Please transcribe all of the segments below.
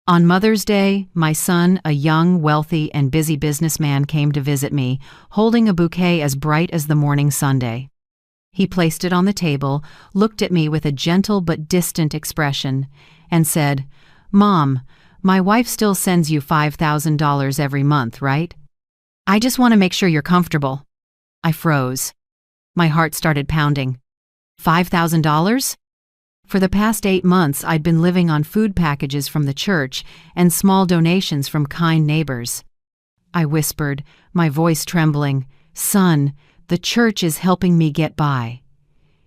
On Mother's Day, my son, a young, wealthy, and busy businessman, came to visit me, holding a bouquet as bright as the morning sundae. He placed it on the table, looked at me with a gentle but distant expression, and said, "Mom, my wife still sends you $5,000 every month, right? I just want to make sure you're comfortable." I froze. My heart started pounding. $5,000? For the past 8 months, I'd been living on food packages from the church and small donations from kind neighbors. I whispered, my voice trembling, "Son, the church is helping me get by."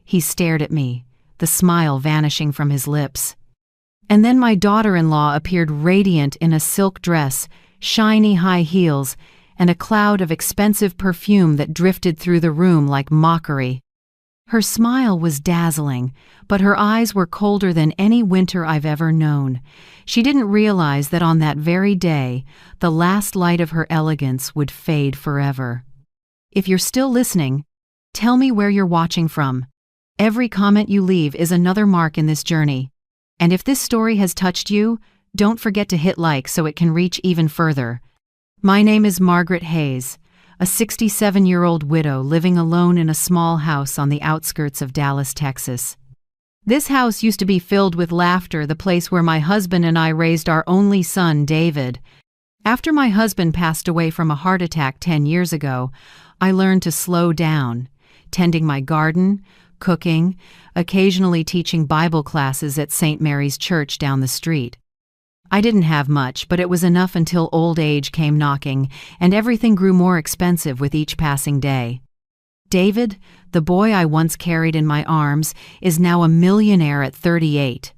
He stared at me, the smile vanishing from his lips. And then my daughter-in-law appeared radiant in a silk dress, shiny high heels, and a cloud of expensive perfume that drifted through the room like mockery. Her smile was dazzling, but her eyes were colder than any winter I've ever known. She didn't realize that on that very day, the last light of her elegance would fade forever. If you're still listening, tell me where you're watching from. Every comment you leave is another mark in this journey. And if this story has touched you, don't forget to hit like so it can reach even further. My name is Margaret Hayes, a 67-year-old widow living alone in a small house on the outskirts of Dallas, Texas. This house used to be filled with laughter, the place where my husband and I raised our only son, David. After my husband passed away from a heart attack 10 years ago, I learned to slow down, tending my garden, cooking, occasionally teaching Bible classes at St. Mary's Church down the street. I didn't have much, but it was enough until old age came knocking, and everything grew more expensive with each passing day. David, the boy I once carried in my arms, is now a millionaire at 38.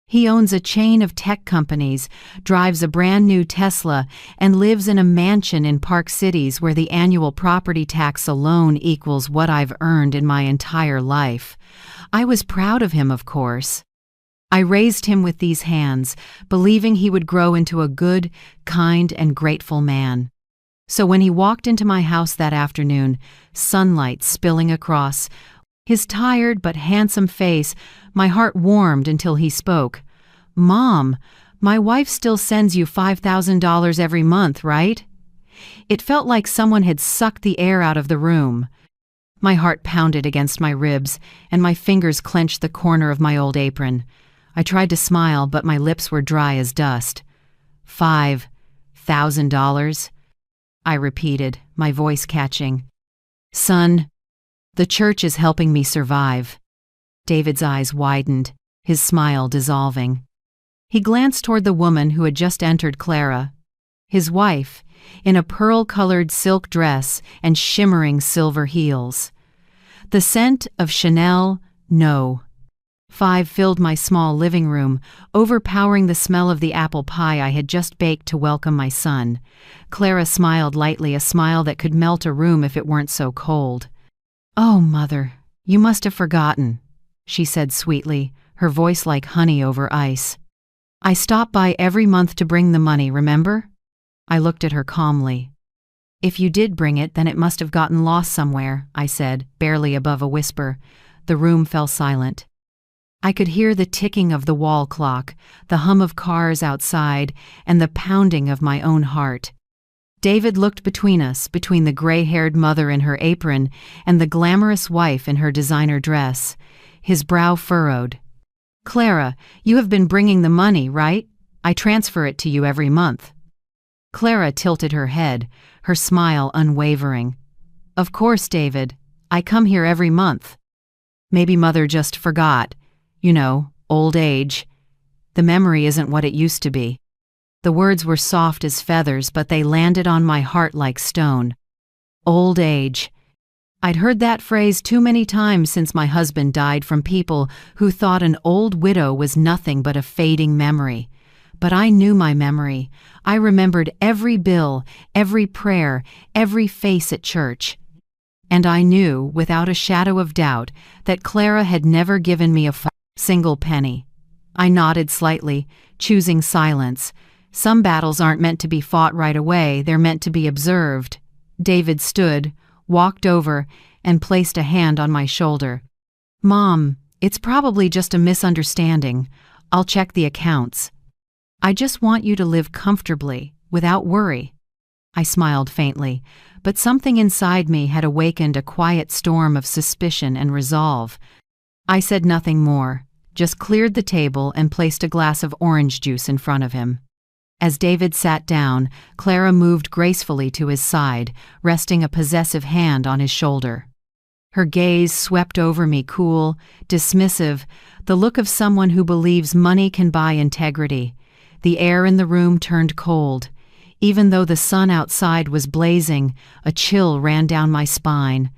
He owns a chain of tech companies, drives a brand new Tesla, and lives in a mansion in Park Cities where the annual property tax alone equals what I've earned in my entire life. I was proud of him, of course. I raised him with these hands, believing he would grow into a good, kind, and grateful man. So when he walked into my house that afternoon, sunlight spilling across his tired but handsome face, my heart warmed until he spoke. "Mom, my wife still sends you $5,000 every month, right?" It felt like someone had sucked the air out of the room. My heart pounded against my ribs, and my fingers clenched the corner of my old apron. I tried to smile, but my lips were dry as dust. $5,000? I repeated, my voice catching. "Son, the church is helping me survive." David's eyes widened, his smile dissolving. He glanced toward the woman who had just entered, Clara, his wife, in a pearl-colored silk dress and shimmering silver heels. The scent of Chanel, no. 5 filled my small living room, overpowering the smell of the apple pie I had just baked to welcome my son. Clara smiled lightly, a smile that could melt a room if it weren't so cold. "Oh, Mother, you must have forgotten," she said sweetly, her voice like honey over ice. "I stop by every month to bring the money, remember?" I looked at her calmly. "If you did bring it, then it must have gotten lost somewhere," I said, barely above a whisper. The room fell silent. I could hear the ticking of the wall clock, the hum of cars outside, and the pounding of my own heart. David looked between us, between the gray-haired mother in her apron and the glamorous wife in her designer dress. His brow furrowed. "Clara, you have been bringing the money, right? I transfer it to you every month." Clara tilted her head, her smile unwavering. "Of course, David. I come here every month." Maybe Mother just forgot. You know, old age. The memory isn't what it used to be. The words were soft as feathers, but they landed on my heart like stone. Old age. I'd heard that phrase too many times since my husband died from people who thought an old widow was nothing but a fading memory. But I knew my memory. I remembered every bill, every prayer, every face at church. And I knew, without a shadow of doubt, that Clara had never given me a single penny. I nodded slightly, choosing silence. Some battles aren't meant to be fought right away, they're meant to be observed. David stood, walked over, and placed a hand on my shoulder. "Mom, it's probably just a misunderstanding. I'll check the accounts." I just want you to live comfortably, without worry." I smiled faintly, but something inside me had awakened a quiet storm of suspicion and resolve. I said nothing more, just cleared the table and placed a glass of orange juice in front of him. As David sat down, Clara moved gracefully to his side, resting a possessive hand on his shoulder. Her gaze swept over me, cool, dismissive, the look of someone who believes money can buy integrity. The air in the room turned cold. Even though the sun outside was blazing, a chill ran down my spine.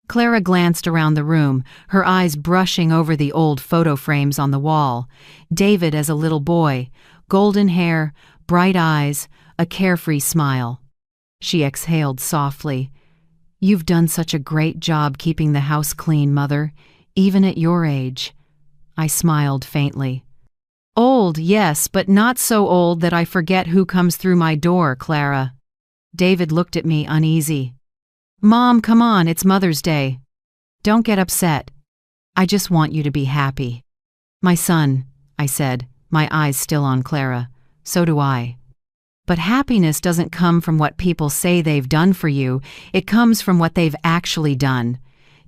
Clara glanced around the room, her eyes brushing over the old photo frames on the wall. David as a little boy, golden hair, bright eyes, a carefree smile. She exhaled softly. "You've done such a great job keeping the house clean, Mother, even at your age." I smiled faintly. "Old, yes, but not so old that I forget who comes through my door, Clara." David looked at me uneasy. "Mom, come on, it's Mother's Day. Don't get upset. I just want you to be happy." "My son," I said, my eyes still on Clara, "so do I. But happiness doesn't come from what people say they've done for you, it comes from what they've actually done."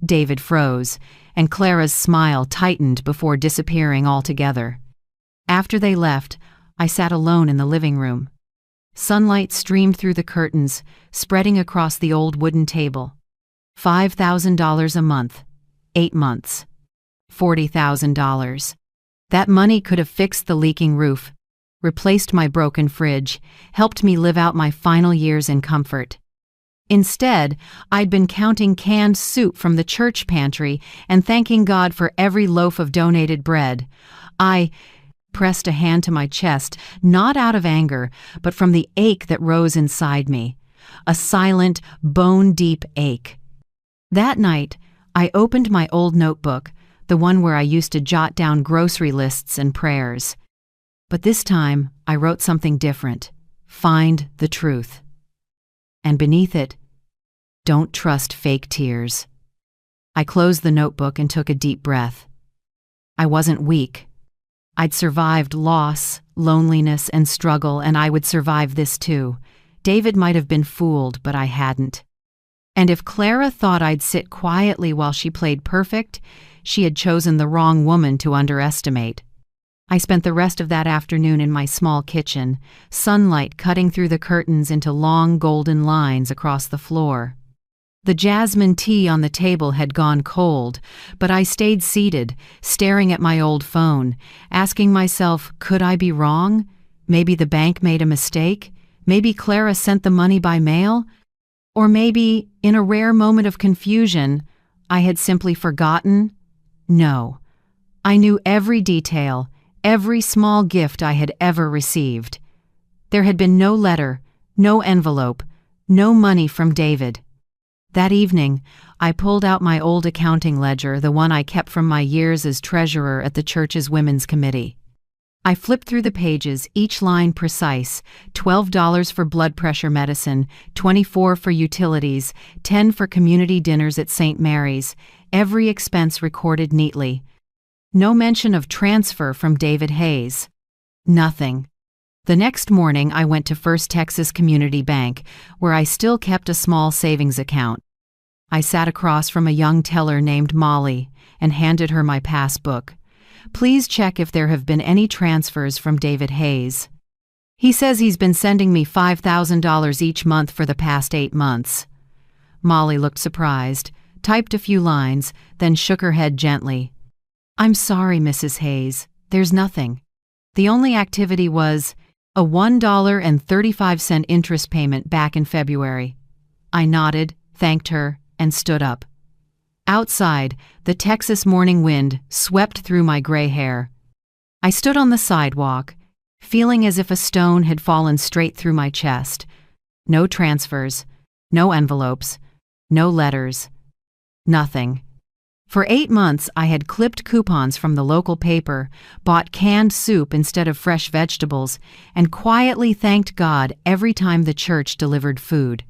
David froze, and Clara's smile tightened before disappearing altogether. After they left, I sat alone in the living room. Sunlight streamed through the curtains, spreading across the old wooden table. $5,000 a month, 8 months. $40,000. That money could have fixed the leaking roof, replaced my broken fridge, helped me live out my final years in comfort. Instead, I'd been counting canned soup from the church pantry and thanking God for every loaf of donated bread. I pressed a hand to my chest, not out of anger, but from the ache that rose inside me. A silent, bone-deep ache. That night, I opened my old notebook, the one where I used to jot down grocery lists and prayers. But this time, I wrote something different. Find the truth. And beneath it, don't trust fake tears. I closed the notebook and took a deep breath. I wasn't weak. I'd survived loss, loneliness, and struggle, and I would survive this too. David might have been fooled, but I hadn't. And if Clara thought I'd sit quietly while she played perfect, she had chosen the wrong woman to underestimate. I spent the rest of that afternoon in my small kitchen, sunlight cutting through the curtains into long golden lines across the floor. The jasmine tea on the table had gone cold, but I stayed seated, staring at my old phone, asking myself, could I be wrong? Maybe the bank made a mistake? Maybe Clara sent the money by mail? Or maybe, in a rare moment of confusion, I had simply forgotten? No. I knew every detail, every small gift I had ever received. There had been no letter, no envelope, no money from David. That evening, I pulled out my old accounting ledger, the one I kept from my years as treasurer at the church's women's committee. I flipped through the pages, each line precise: $12 for blood pressure medicine, $24 for utilities, $10 for community dinners at St. Mary's, every expense recorded neatly. No mention of transfer from David Hayes. Nothing. The next morning, I went to First Texas Community Bank, where I still kept a small savings account. I sat across from a young teller named Molly and handed her my passbook. "Please check if there have been any transfers from David Hayes. He says he's been sending me $5,000 each month for the past 8 months." Molly looked surprised, typed a few lines, then shook her head gently. "I'm sorry, Mrs. Hayes, there's nothing. The only activity was a $1.35 interest payment back in February." I nodded, thanked her, and stood up. Outside, the Texas morning wind swept through my gray hair. I stood on the sidewalk, feeling as if a stone had fallen straight through my chest. No transfers, no envelopes, no letters, nothing. For 8 months, I had clipped coupons from the local paper, bought canned soup instead of fresh vegetables, and quietly thanked God every time the church delivered food.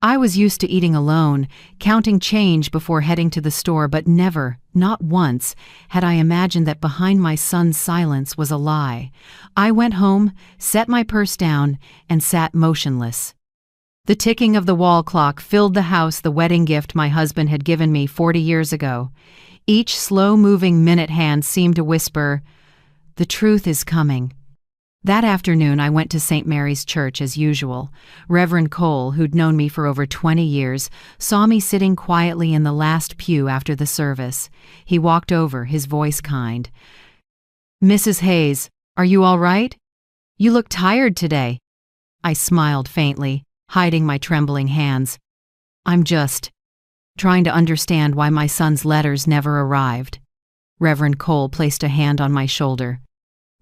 I was used to eating alone, counting change before heading to the store, but never, not once, had I imagined that behind my son's silence was a lie. I went home, set my purse down, and sat motionless. The ticking of the wall clock filled the house, the wedding gift my husband had given me 40 years ago. Each slow-moving minute hand seemed to whisper, "The truth is coming." That afternoon I went to St. Mary's Church as usual. Reverend Cole, who'd known me for over 20 years, saw me sitting quietly in the last pew after the service. He walked over, his voice kind. "Mrs. Hayes, are you all right? You look tired today." I smiled faintly, hiding my trembling hands. "I'm just trying to understand why my son's letters never arrived." Reverend Cole placed a hand on my shoulder.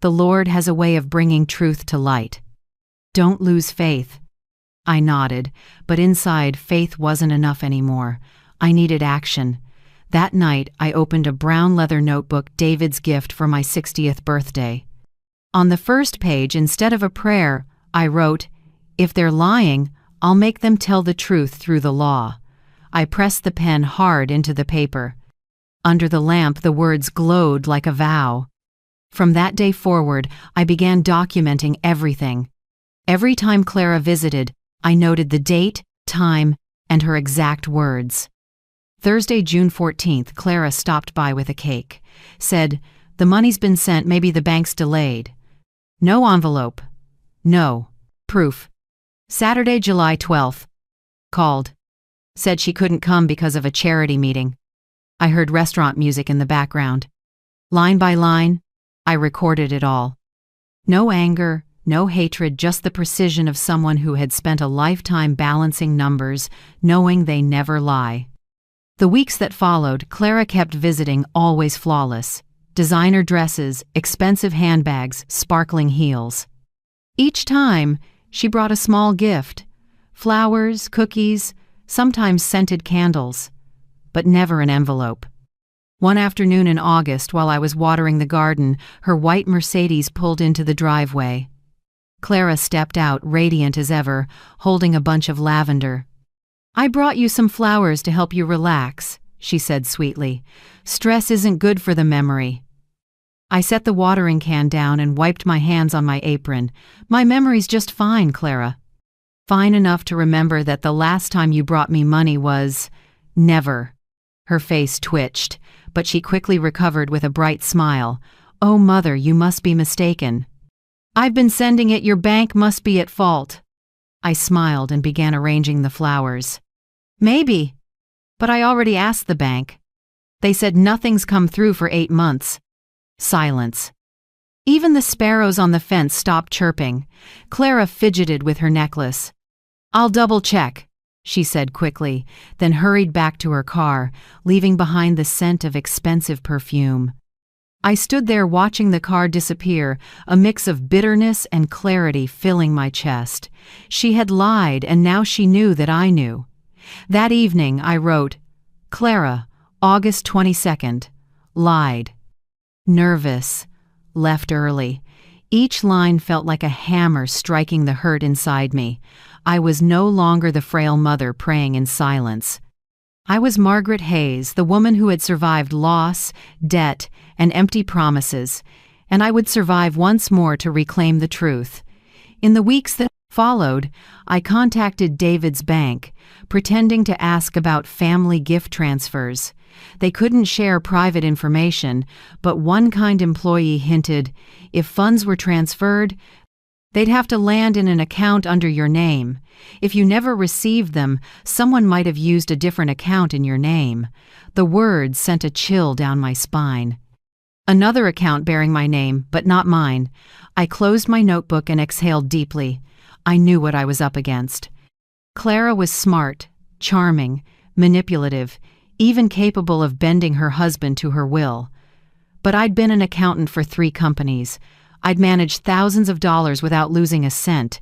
"The Lord has a way of bringing truth to light. Don't lose faith." I nodded, but inside, faith wasn't enough anymore. I needed action. That night, I opened a brown leather notebook, David's gift for my 60th birthday. On the first page, instead of a prayer, I wrote, "If they're lying, I'll make them tell the truth through the law." I pressed the pen hard into the paper. Under the lamp, the words glowed like a vow. From that day forward, I began documenting everything. Every time Clara visited, I noted the date, time, and her exact words. Thursday, June 14th, Clara stopped by with a cake. Said, "The money's been sent, maybe the bank's delayed." No envelope. No proof. Saturday, July 12th. Called. Said she couldn't come because of a charity meeting. I heard restaurant music in the background. Line by line, I recorded it all. No anger, no hatred, just the precision of someone who had spent a lifetime balancing numbers, knowing they never lie. The weeks that followed, Clara kept visiting, always flawless. Designer dresses, expensive handbags, sparkling heels. Each time, she brought a small gift. Flowers, cookies, sometimes scented candles, but never an envelope. One afternoon in August, while I was watering the garden, her white Mercedes pulled into the driveway. Clara stepped out, radiant as ever, holding a bunch of lavender. "I brought you some flowers to help you relax," she said sweetly. "Stress isn't good for the memory." I set the watering can down and wiped my hands on my apron. "My memory's just fine, Clara. Fine enough to remember that the last time you brought me money was never." Her face twitched, but she quickly recovered with a bright smile. "Oh, Mother, you must be mistaken. I've been sending it, your bank must be at fault." I smiled and began arranging the flowers. "Maybe, but I already asked the bank. They said nothing's come through for 8 months. Silence. Even the sparrows on the fence stopped chirping. Clara fidgeted with her necklace. "I'll double-check," she said quickly, then hurried back to her car, leaving behind the scent of expensive perfume. I stood there watching the car disappear, a mix of bitterness and clarity filling my chest. She had lied, and now she knew that I knew. That evening I wrote, "Clara, August 22nd, lied. Nervous, left early." Each line felt like a hammer striking the hurt inside me. I was no longer the frail mother praying in silence. I was Margaret Hayes, the woman who had survived loss, debt, and empty promises, and I would survive once more to reclaim the truth. In the weeks that followed, I contacted David's bank, pretending to ask about family gift transfers. They couldn't share private information, but one kind employee hinted if funds were transferred, they'd have to land in an account under your name. If you never received them, someone might have used a different account in your name. The words sent a chill down my spine. Another account bearing my name, but not mine. I closed my notebook and exhaled deeply. I knew what I was up against. Clara was smart, charming, manipulative, even capable of bending her husband to her will. But I'd been an accountant for 3 companies. I'd managed thousands of dollars without losing a cent.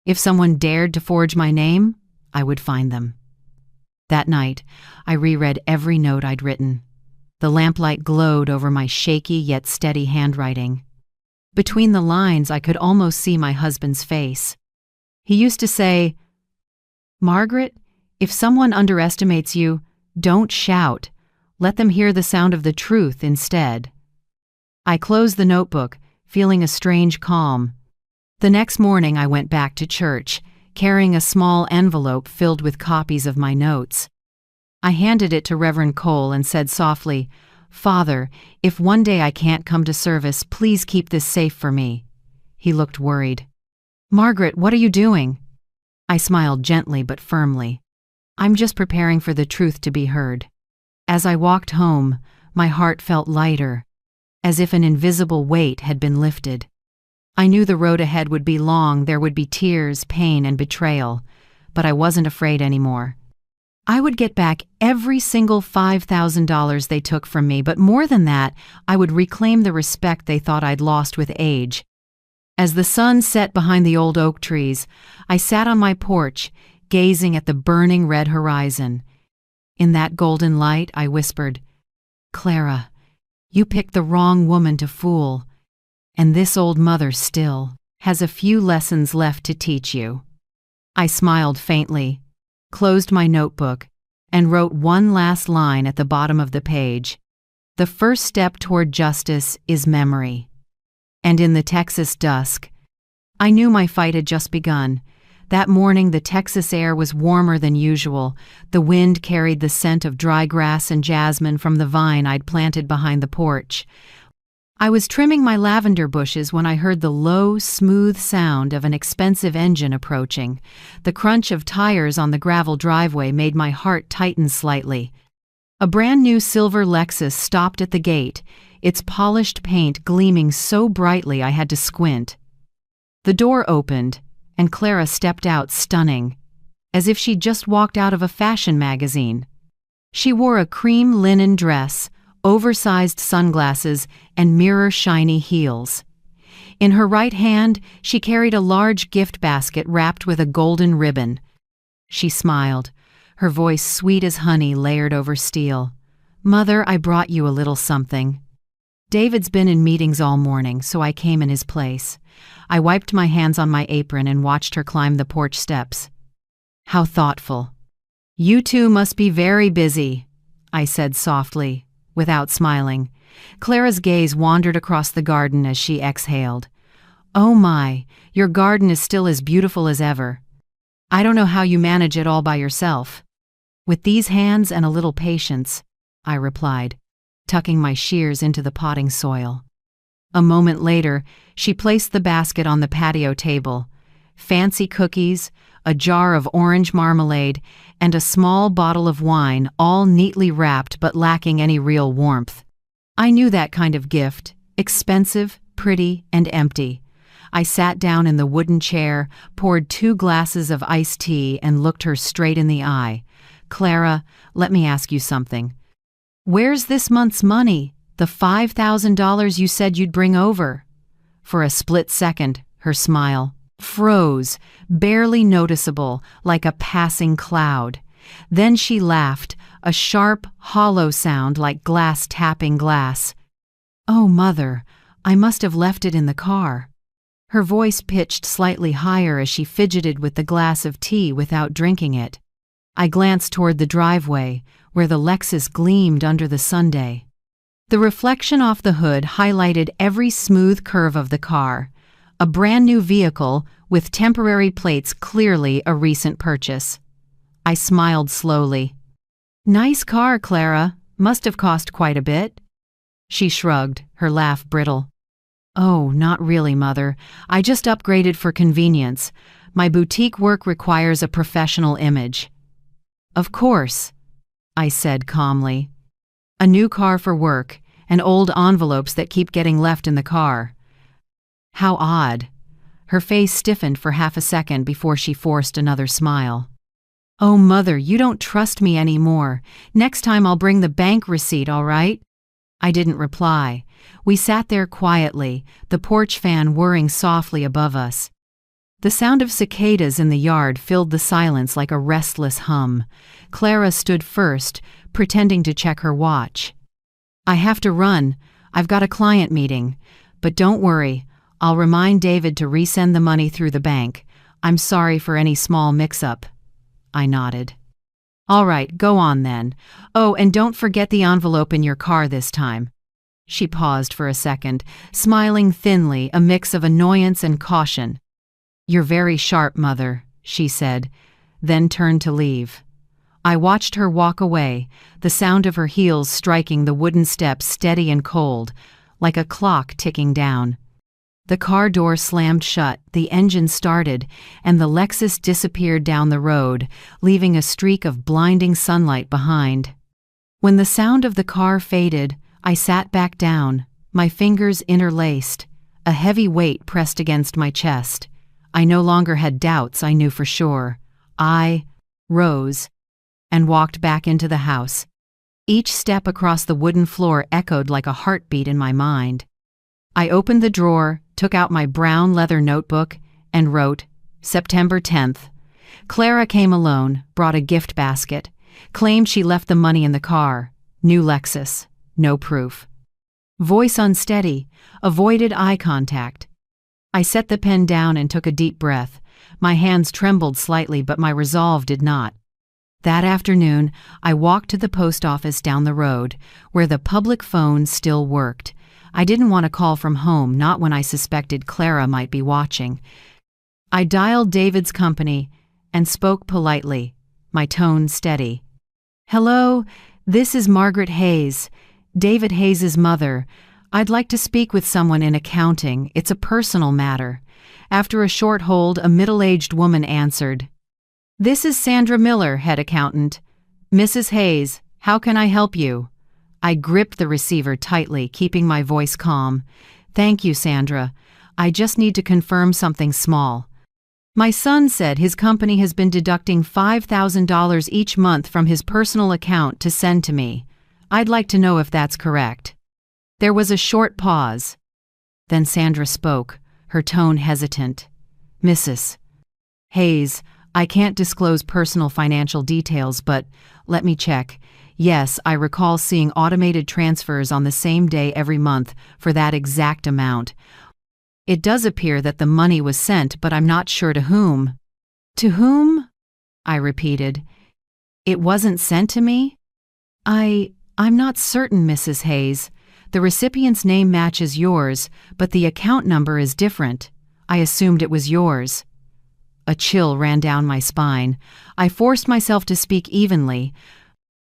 If someone dared to forge my name, I would find them. That night, I reread every note I'd written. The lamplight glowed over my shaky yet steady handwriting. Between the lines, I could almost see my husband's face. He used to say, "Margaret, If someone underestimates you, don't shout. Let them hear the sound of the truth instead. I closed the notebook, feeling a strange calm. The next morning I went back to church, carrying a small envelope filled with copies of my notes. I handed it to Reverend Cole and said softly, "Father, if one day I can't come to service, please keep this safe for me." He looked worried. "Margaret, what are you doing?" I smiled gently but firmly. "I'm just preparing for the truth to be heard." As I walked home, my heart felt lighter, as if an invisible weight had been lifted. I knew the road ahead would be long, there would be tears, pain, and betrayal, but I wasn't afraid anymore. I would get back every single $5,000 they took from me, but more than that, I would reclaim the respect they thought I'd lost with age. As the sun set behind the old oak trees, I sat on my porch, gazing at the burning red horizon. In that golden light, I whispered, "Clara, you picked the wrong woman to fool, and this old mother still has a few lessons left to teach you." I smiled faintly, closed my notebook, and wrote one last line at the bottom of the page. "The first step toward justice is memory." And in the Texas dusk, I knew my fight had just begun. That morning the Texas air was warmer than usual. The wind carried the scent of dry grass and jasmine from the vine I'd planted behind the porch. I was trimming my lavender bushes when I heard the low, smooth sound of an expensive engine approaching. The crunch of tires on the gravel driveway made my heart tighten slightly. A brand new silver Lexus stopped at the gate, its polished paint gleaming so brightly I had to squint. The door opened, and Clara stepped out stunning, as if she'd just walked out of a fashion magazine. She wore a cream linen dress, oversized sunglasses, and mirror-shiny heels. In her right hand, she carried a large gift basket wrapped with a golden ribbon. She smiled, her voice sweet as honey layered over steel. "Mother, I brought you a little something." David's been in meetings all morning, so I came in his place. I wiped my hands on my apron and watched her climb the porch steps. "How thoughtful." "You two must be very busy," I said softly, without smiling. Clara's gaze wandered across the garden as she exhaled. "Oh my, your garden is still as beautiful as ever. I don't know how you manage it all by yourself." "With these hands and a little patience," I replied, tucking my shears into the potting soil. A moment later, she placed the basket on the patio table. Fancy cookies, a jar of orange marmalade, and a small bottle of wine, all neatly wrapped but lacking any real warmth. I knew that kind of gift, expensive, pretty, and empty. I sat down in the wooden chair, poured 2 glasses of iced tea, and looked her straight in the eye. "Clara, let me ask you something. Where's this month's money? The $5,000 you said you'd bring over?" For a split second, her smile froze, barely noticeable, like a passing cloud. Then she laughed, a sharp, hollow sound like glass tapping glass. "Oh, Mother, I must have left it in the car." Her voice pitched slightly higher as she fidgeted with the glass of tea without drinking it. I glanced toward the driveway, where the Lexus gleamed under the Sunday. The reflection off the hood highlighted every smooth curve of the car. A brand new vehicle with temporary plates, clearly a recent purchase. I smiled slowly. "Nice car, Clara. Must have cost quite a bit." She shrugged, her laugh brittle. "Oh, not really, Mother. I just upgraded for convenience. My boutique work requires a professional image." "Of course," I said calmly. "A new car for work, and old envelopes that keep getting left in the car." How odd. Her face stiffened for half a second before she forced another smile. "Oh, Mother, you don't trust me anymore. Next time I'll bring the bank receipt, all right?" I didn't reply. We sat there quietly, the porch fan whirring softly above us. The sound of cicadas in the yard filled the silence like a restless hum. Clara stood first, pretending to check her watch. "I have to run. I've got a client meeting. But don't worry, I'll remind David to resend the money through the bank. I'm sorry for any small mix-up." I nodded. All right, go on then. Oh, and don't forget the envelope in your car this time. She paused for a second, smiling thinly, a mix of annoyance and caution. You're very sharp, Mother, she said, then turned to leave. I watched her walk away, the sound of her heels striking the wooden steps steady and cold, like a clock ticking down. The car door slammed shut, the engine started, and the Lexus disappeared down the road, leaving a streak of blinding sunlight behind. When the sound of the car faded, I sat back down, my fingers interlaced, a heavy weight pressed against my chest. I no longer had doubts, I knew for sure. I rose and walked back into the house. Each step across the wooden floor echoed like a heartbeat in my mind. I opened the drawer, took out my brown leather notebook, and wrote, September 10th. Clara came alone, brought a gift basket, claimed she left the money in the car. New Lexus. No proof. Voice unsteady, avoided eye contact. I set the pen down and took a deep breath. My hands trembled slightly, but my resolve did not. That afternoon, I walked to the post office down the road, where the public phone still worked. I didn't want to call from home, not when I suspected Clara might be watching. I dialed David's company and spoke politely, my tone steady. Hello, this is Margaret Hayes, David Hayes's mother. I'd like to speak with someone in accounting. It's a personal matter. After a short hold, a middle-aged woman answered. This is Sandra Miller, head accountant. Mrs. Hayes, how can I help you? I gripped the receiver tightly, keeping my voice calm. Thank you, Sandra. I just need to confirm something small. My son said his company has been deducting $5,000 each month from his personal account to send to me. I'd like to know if that's correct. There was a short pause. Then Sandra spoke, her tone hesitant. Mrs. Hayes, I can't disclose personal financial details, but let me check. Yes, I recall seeing automated transfers on the same day every month for that exact amount. It does appear that the money was sent, but I'm not sure to whom. To whom? I repeated. It wasn't sent to me? I'm not certain, Mrs. Hayes. The recipient's name matches yours, but the account number is different. I assumed it was yours. A chill ran down my spine. I forced myself to speak evenly.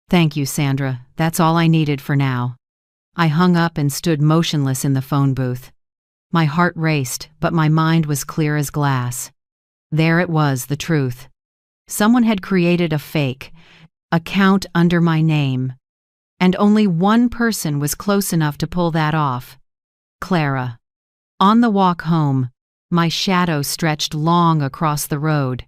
Thank you, Sandra. That's all I needed for now. I hung up and stood motionless in the phone booth. My heart raced, but my mind was clear as glass. There it was, the truth. Someone had created a fake account under my name. And only one person was close enough to pull that off. Clara. On the walk home, my shadow stretched long across the road.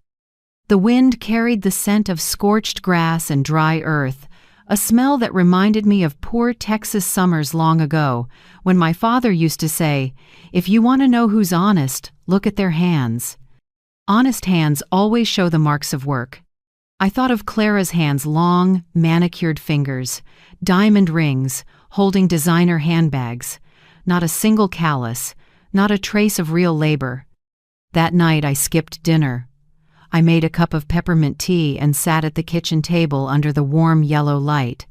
The wind carried the scent of scorched grass and dry earth, a smell that reminded me of poor Texas summers long ago, when my father used to say, if you want to know who's honest, look at their hands. Honest hands always show the marks of work. I thought of Clara's hands, long, manicured fingers, diamond rings, holding designer handbags, not a single callus, not a trace of real labor. That night I skipped dinner. I made a cup of peppermint tea and sat at the kitchen table under the warm yellow light.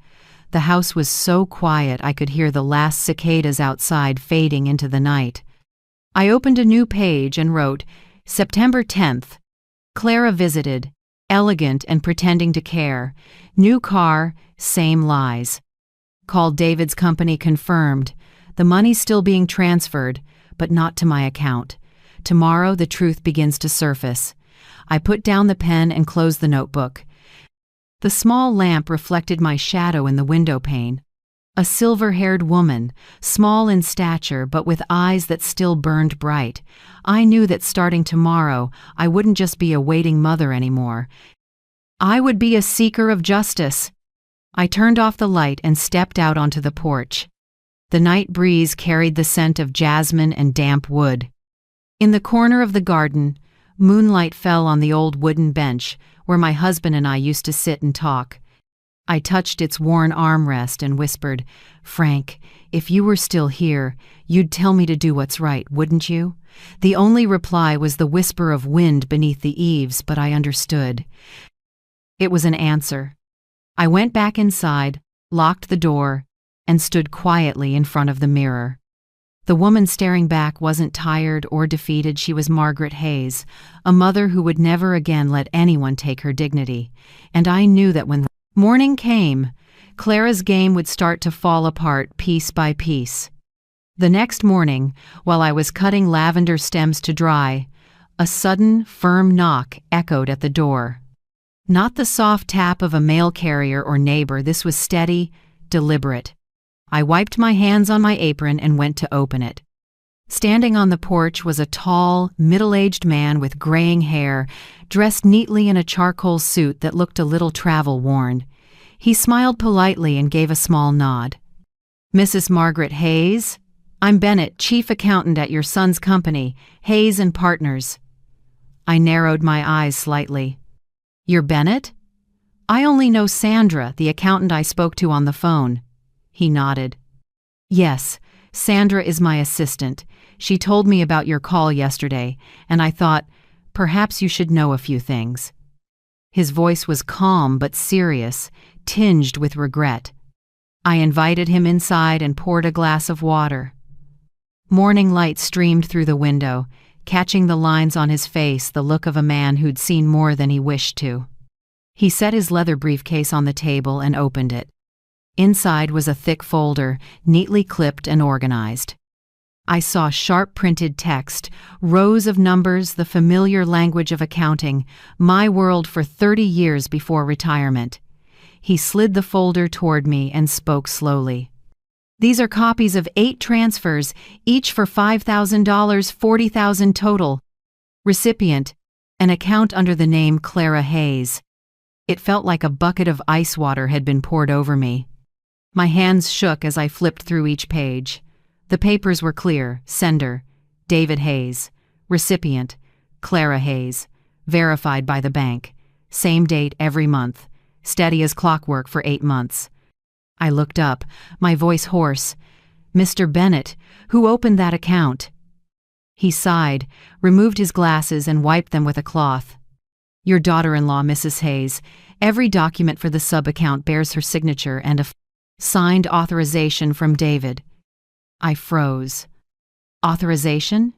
The house was so quiet I could hear the last cicadas outside fading into the night. I opened a new page and wrote, September 10th. Clara visited, elegant and pretending to care. New car, same lies. Called David's company, confirmed. The money's still being transferred, but not to my account. Tomorrow the truth begins to surface. I put down the pen and closed the notebook. The small lamp reflected my shadow in the window pane. A silver-haired woman, small in stature but with eyes that still burned bright. I knew that starting tomorrow, I wouldn't just be a waiting mother anymore. I would be a seeker of justice. I turned off the light and stepped out onto the porch. The night breeze carried the scent of jasmine and damp wood. In the corner of the garden, moonlight fell on the old wooden bench where my husband and I used to sit and talk. I touched its worn armrest and whispered, Frank, if you were still here, you'd tell me to do what's right, wouldn't you? The only reply was the whisper of wind beneath the eaves, but I understood. It was an answer, I went back inside, locked the door, and stood quietly in front of the mirror. The woman staring back wasn't tired or defeated. She was Margaret Hayes, a mother who would never again let anyone take her dignity. And I knew that when morning came, Clara's game would start to fall apart piece by piece. The next morning, while I was cutting lavender stems to dry, a sudden, firm knock echoed at the door. Not the soft tap of a mail carrier or neighbor. This was steady, deliberate. I wiped my hands on my apron and went to open it. Standing on the porch was a tall, middle-aged man with graying hair, dressed neatly in a charcoal suit that looked a little travel-worn. He smiled politely and gave a small nod. "Mrs. Margaret Hayes? I'm Bennett, chief accountant at your son's company, Hayes and Partners." I narrowed my eyes slightly. "You're Bennett? I only know Sandra, the accountant I spoke to on the phone." He nodded. "Yes, Sandra is my assistant. She told me about your call yesterday, and I thought, perhaps you should know a few things." His voice was calm but serious, tinged with regret. I invited him inside and poured a glass of water. Morning light streamed through the window, catching the lines on his face, the look of a man who'd seen more than he wished to. He set his leather briefcase on the table and opened it. Inside was a thick folder, neatly clipped and organized. I saw sharp-printed text, rows of numbers, the familiar language of accounting, my world for 30 years before retirement. He slid the folder toward me and spoke slowly. "These are copies of 8 transfers, each for $5,000, $40,000 total. Recipient, an account under the name Clara Hayes." It felt like a bucket of ice water had been poured over me. My hands shook as I flipped through each page. The papers were clear. Sender, David Hayes. Recipient, Clara Hayes. Verified by the bank. Same date every month. Steady as clockwork for 8 months. I looked up, my voice hoarse. "Mr. Bennett, who opened that account?" He sighed, removed his glasses and wiped them with a cloth. "Your daughter-in-law, Mrs. Hayes. Every document for the sub-account bears her signature and a signed authorization from David." I froze. "Authorization?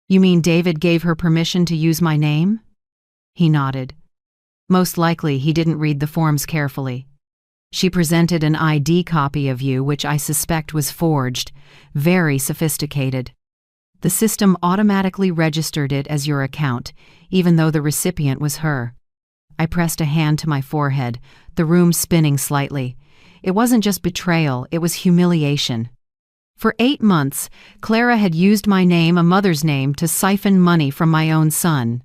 You mean David gave her permission to use my name?" He nodded. "Most likely he didn't read the forms carefully. She presented an ID copy of you, which I suspect was forged, very sophisticated. The system automatically registered it as your account, even though the recipient was her." I pressed a hand to my forehead, the room spinning slightly. It wasn't just betrayal, it was humiliation. For 8 months, Clara had used my name, a mother's name, to siphon money from my own son.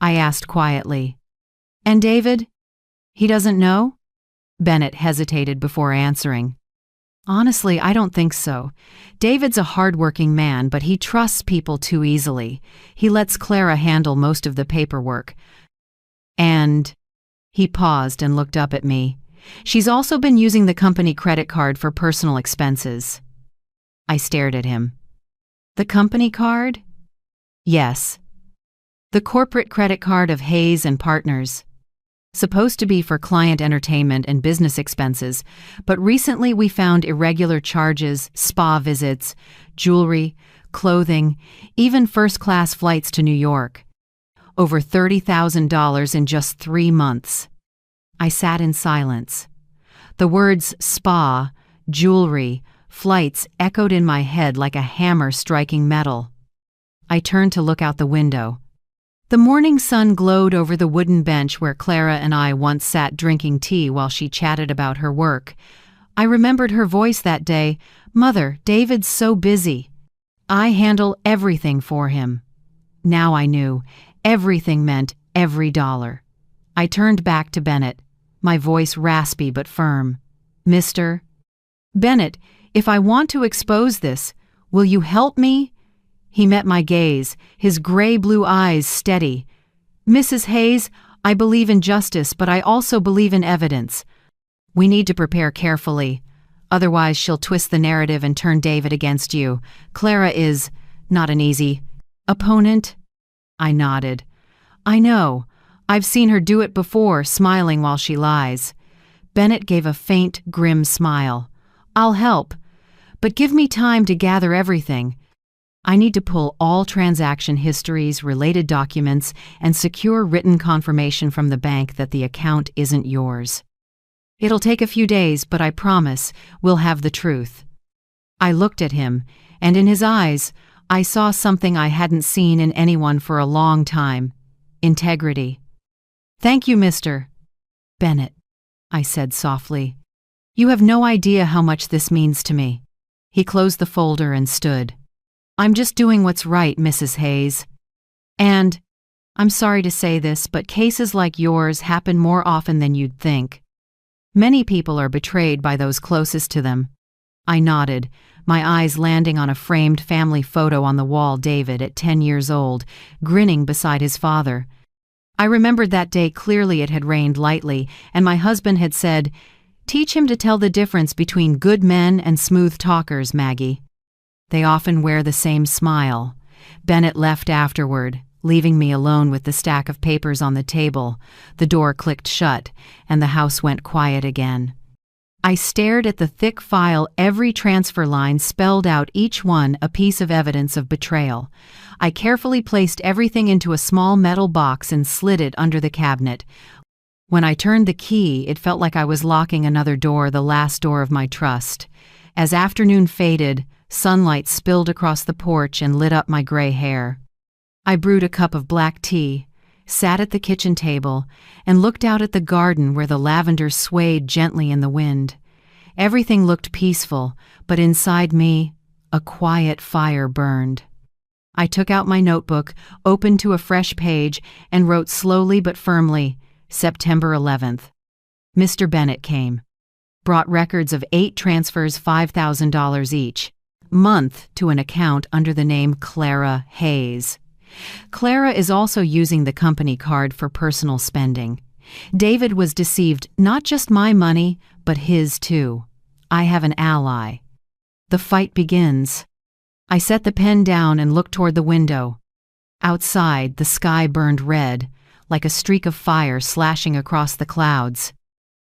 I asked quietly, "And David? He doesn't know?" Bennett hesitated before answering. "Honestly, I don't think so. David's a hard-working man, but he trusts people too easily. He lets Clara handle most of the paperwork. And..." He paused and looked up at me. "She's also been using the company credit card for personal expenses." I stared at him. "The company card?" "Yes. The corporate credit card of Hayes and Partners. Supposed to be for client entertainment and business expenses, but recently we found irregular charges, spa visits, jewelry, clothing, even first-class flights to New York. Over $30,000 in just 3 months. I sat in silence. The words spa, jewelry, flights echoed in my head like a hammer striking metal. I turned to look out the window. The morning sun glowed over the wooden bench where Clara and I once sat drinking tea while she chatted about her work. I remembered her voice that day. "Mother, David's so busy. I handle everything for him." Now I knew. Everything meant every dollar. I turned back to Bennett, my voice raspy but firm. "Mr. Bennett, if I want to expose this, will you help me?" He met my gaze, his gray-blue eyes steady. "Mrs. Hayes, I believe in justice, but I also believe in evidence. We need to prepare carefully. Otherwise, she'll twist the narrative and turn David against you. Clara is not an easy opponent." I nodded. "I know. I've seen her do it before, smiling while she lies. Bennett gave a faint, grim smile. "I'll help, but give me time to gather everything. I need to pull all transaction histories, related documents, and secure written confirmation from the bank that the account isn't yours. It'll take a few days, but I promise we'll have the truth." I looked at him, and in his eyes, I saw something I hadn't seen in anyone for a long time: integrity. "Thank you, Mr. Bennett," I said softly. "You have no idea how much this means to me." He closed the folder and stood. "I'm just doing what's right, Mrs. Hayes. And, I'm sorry to say this, but cases like yours happen more often than you'd think. Many people are betrayed by those closest to them." I nodded, my eyes landing on a framed family photo on the wall. David, at 10 years old, grinning beside his father. I remembered that day clearly. It had rained lightly, and my husband had said, "Teach him to tell the difference between good men and smooth talkers, Maggie. They often wear the same smile." Bennett left afterward, leaving me alone with the stack of papers on the table. The door clicked shut, and the house went quiet again. I stared at the thick file. Every transfer line spelled out, each one a piece of evidence of betrayal. I carefully placed everything into a small metal box and slid it under the cabinet. When I turned the key, it felt like I was locking another door, the last door of my trust. As afternoon faded, sunlight spilled across the porch and lit up my gray hair. I brewed a cup of black tea, sat at the kitchen table, and looked out at the garden where the lavender swayed gently in the wind. Everything looked peaceful, but inside me, a quiet fire burned. I took out my notebook, opened to a fresh page, and wrote slowly but firmly, September 11th. Mr. Bennett came. Brought records of 8 transfers, $5,000 each, month, to an account under the name Clara Hayes. Clara is also using the company card for personal spending. David was deceived, not just my money, but his too. I have an ally. The fight begins. I set the pen down and looked toward the window. Outside, the sky burned red, like a streak of fire slashing across the clouds.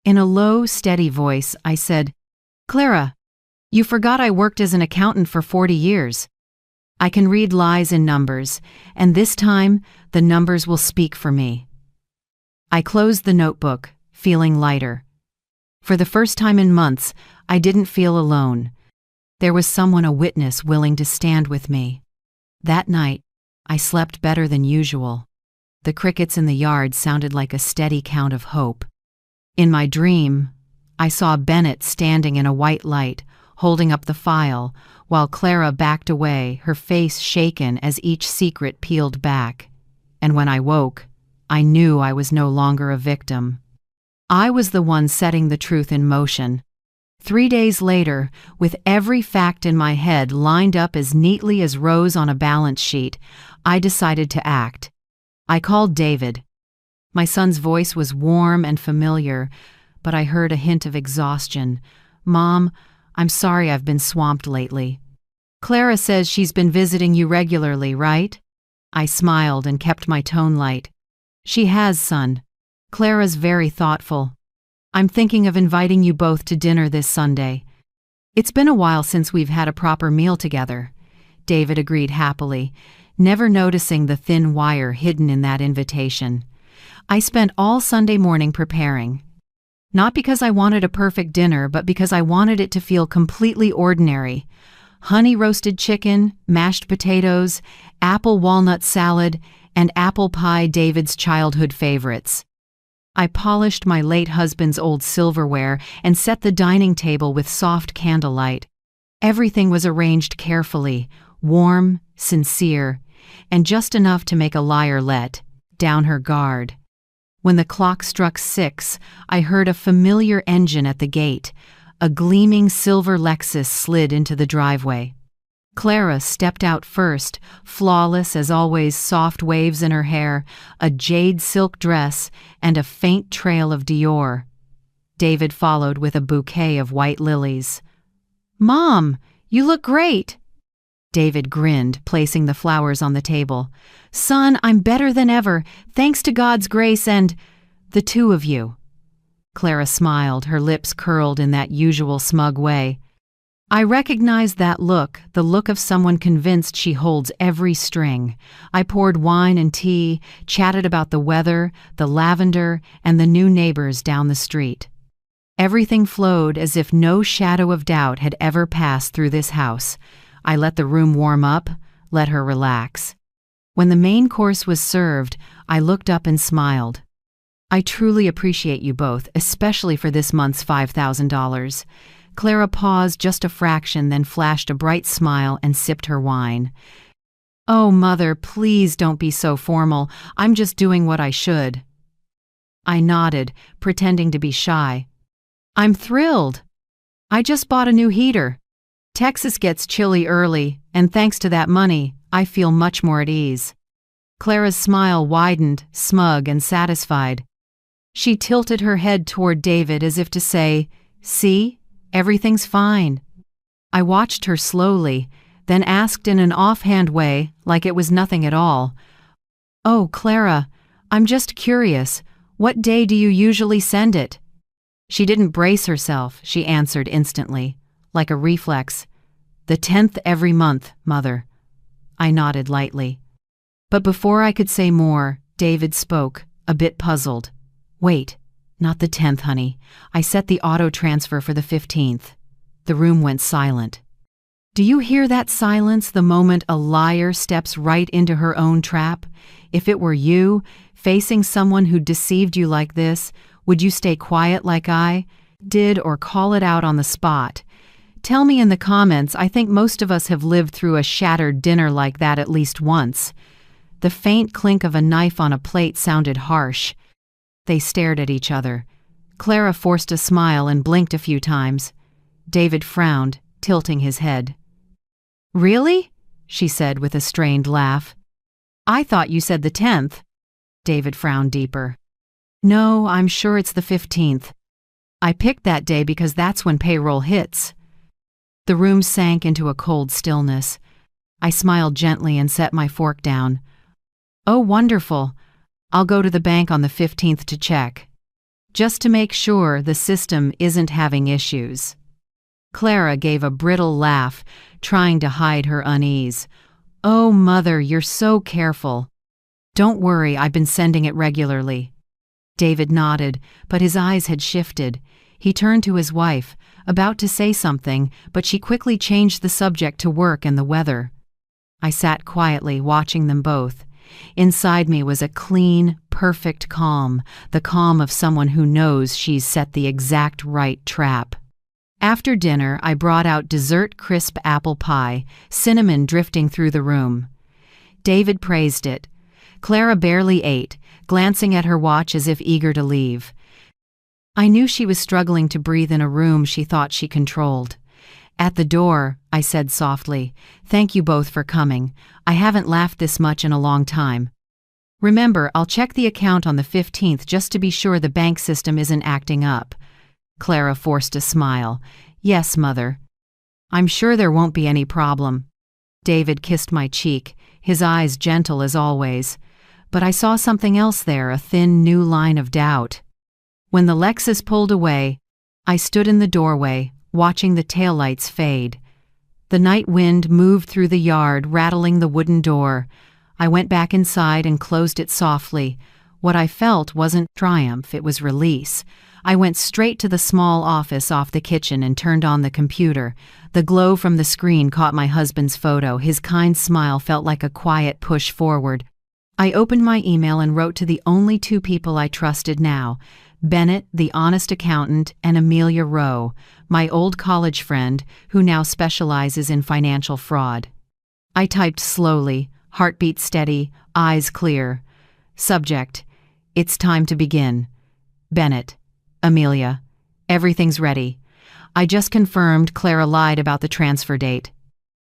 In a low, steady voice, I said, "Clara, you forgot I worked as an accountant for 40 years. I can read lies in numbers, and this time, the numbers will speak for me." I closed the notebook, feeling lighter. For the first time in months, I didn't feel alone. There was someone, a witness, willing to stand with me. That night, I slept better than usual. The crickets in the yard sounded like a steady count of hope. In my dream, I saw Bennett standing in a white light, holding up the file, while Clara backed away, her face shaken as each secret peeled back. And when I woke, I knew I was no longer a victim. I was the one setting the truth in motion. 3 days later, with every fact in my head lined up as neatly as rows on a balance sheet, I decided to act. I called David. My son's voice was warm and familiar, but I heard a hint of exhaustion. "Mom, I'm sorry I've been swamped lately. Clara says she's been visiting you regularly, right?" I smiled and kept my tone light. "She has, son. Clara's very thoughtful. I'm thinking of inviting you both to dinner this Sunday. It's been a while since we've had a proper meal together." David agreed happily, never noticing the thin wire hidden in that invitation. I spent all Sunday morning preparing. Not because I wanted a perfect dinner, but because I wanted it to feel completely ordinary. Honey-roasted chicken, mashed potatoes, apple walnut salad, and apple pie, David's childhood favorites. I polished my late husband's old silverware and set the dining table with soft candlelight. Everything was arranged carefully, warm, sincere, and just enough to make a liar let down her guard. When the clock struck 6, I heard a familiar engine at the gate. A gleaming silver Lexus slid into the driveway. Clara stepped out first, flawless as always, soft waves in her hair, a jade silk dress, and a faint trail of Dior. David followed with a bouquet of white lilies. "Mom, you look great!" David grinned, placing the flowers on the table. "Son, I'm better than ever, thanks to God's grace and the two of you." Clara smiled, her lips curled in that usual smug way. I recognized that look, the look of someone convinced she holds every string. I poured wine and tea, chatted about the weather, the lavender, and the new neighbors down the street. Everything flowed as if no shadow of doubt had ever passed through this house. I let the room warm up, let her relax. When the main course was served, I looked up and smiled. I truly appreciate you both, especially for this month's $5,000. Clara paused just a fraction, then flashed a bright smile and sipped her wine. Oh, Mother, please don't be so formal. I'm just doing what I should. I nodded, pretending to be shy. I'm thrilled. I just bought a new heater. Texas gets chilly early, and thanks to that money, I feel much more at ease. Clara's smile widened, smug and satisfied. She tilted her head toward David as if to say, "See? Everything's fine." I watched her slowly, then asked in an offhand way, like it was nothing at all, "Oh, Clara, I'm just curious. What day do you usually send it?" She didn't brace herself, she answered instantly, like a reflex. "The 10th every month, Mother." I nodded lightly. But before I could say more, David spoke, a bit puzzled. "Wait, not the 10th, honey. I set the auto transfer for the 15th. The room went silent. Do you hear that silence the moment a liar steps right into her own trap? If it were you, facing someone who deceived you like this, would you stay quiet like I did or call it out on the spot? Tell me in the comments. I think most of us have lived through a shattered dinner like that at least once. The faint clink of a knife on a plate sounded harsh. They stared at each other. Clara forced a smile and blinked a few times. David frowned, tilting his head. "Really?" she said with a strained laugh. "I thought you said the 10th. David frowned deeper. "No, I'm sure it's the 15th. I picked that day because that's when payroll hits." The room sank into a cold stillness. I smiled gently and set my fork down. "Oh, wonderful. I'll go to the bank on the 15th to check. Just to make sure the system isn't having issues." Clara gave a brittle laugh, trying to hide her unease. "Oh, Mother, you're so careful." "Don't worry, I've been sending it regularly." David nodded, but his eyes had shifted. He turned to his wife, about to say something, but she quickly changed the subject to work and the weather. I sat quietly, watching them both. Inside me was a clean, perfect calm, the calm of someone who knows she's set the exact right trap. After dinner, I brought out dessert crisp apple pie, cinnamon drifting through the room. David praised it. Clara barely ate, glancing at her watch as if eager to leave. I knew she was struggling to breathe in a room she thought she controlled. At the door, I said softly, "Thank you both for coming. I haven't laughed this much in a long time. Remember, I'll check the account on the 15th just to be sure the bank system isn't acting up." Clara forced a smile. "Yes, Mother. I'm sure there won't be any problem." David kissed my cheek, his eyes gentle as always. But I saw something else there, a thin new line of doubt. When the Lexus pulled away, I stood in the doorway, watching the taillights fade. The night wind moved through the yard, rattling the wooden door. I went back inside and closed it softly. What I felt wasn't triumph, it was release. I went straight to the small office off the kitchen and turned on the computer. The glow from the screen caught my husband's photo. His kind smile felt like a quiet push forward. I opened my email and wrote to the only two people I trusted now, Bennett, the honest accountant, and Amelia Rowe, my old college friend, who now specializes in financial fraud. I typed slowly, heartbeat steady, eyes clear. Subject: It's time to begin. Bennett. Amelia. Everything's ready. I just confirmed Clara lied about the transfer date.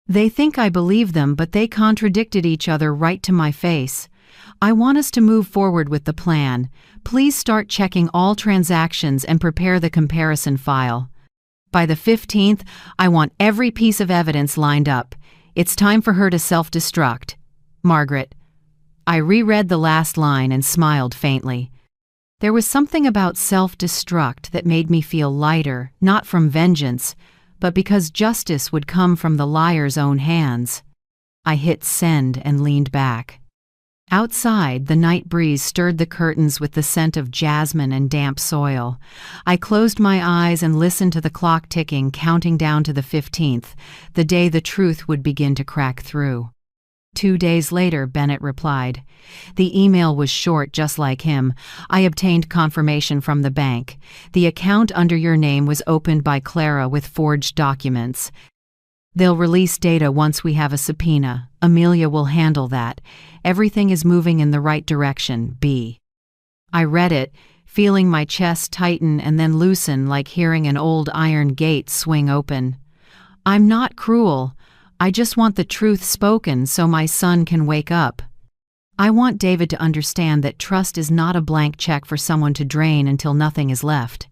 They think I believe them, but they contradicted each other right to my face. I want us to move forward with the plan. Please start checking all transactions and prepare the comparison file. By the 15th, I want every piece of evidence lined up. It's time for her to self-destruct. Margaret. I reread the last line and smiled faintly. There was something about self-destruct that made me feel lighter, not from vengeance, but because justice would come from the liar's own hands. I hit send and leaned back. Outside, the night breeze stirred the curtains with the scent of jasmine and damp soil. I closed my eyes and listened to the clock ticking, counting down to the 15th, the day the truth would begin to crack through. 2 days later, Bennett replied. The email was short, just like him. I obtained confirmation from the bank. The account under your name was opened by Clara with forged documents. They'll release data once we have a subpoena. Amelia will handle that. Everything is moving in the right direction, B. I read it, feeling my chest tighten and then loosen like hearing an old iron gate swing open. I'm not cruel. I just want the truth spoken so my son can wake up. I want David to understand that trust is not a blank check for someone to drain until nothing is left.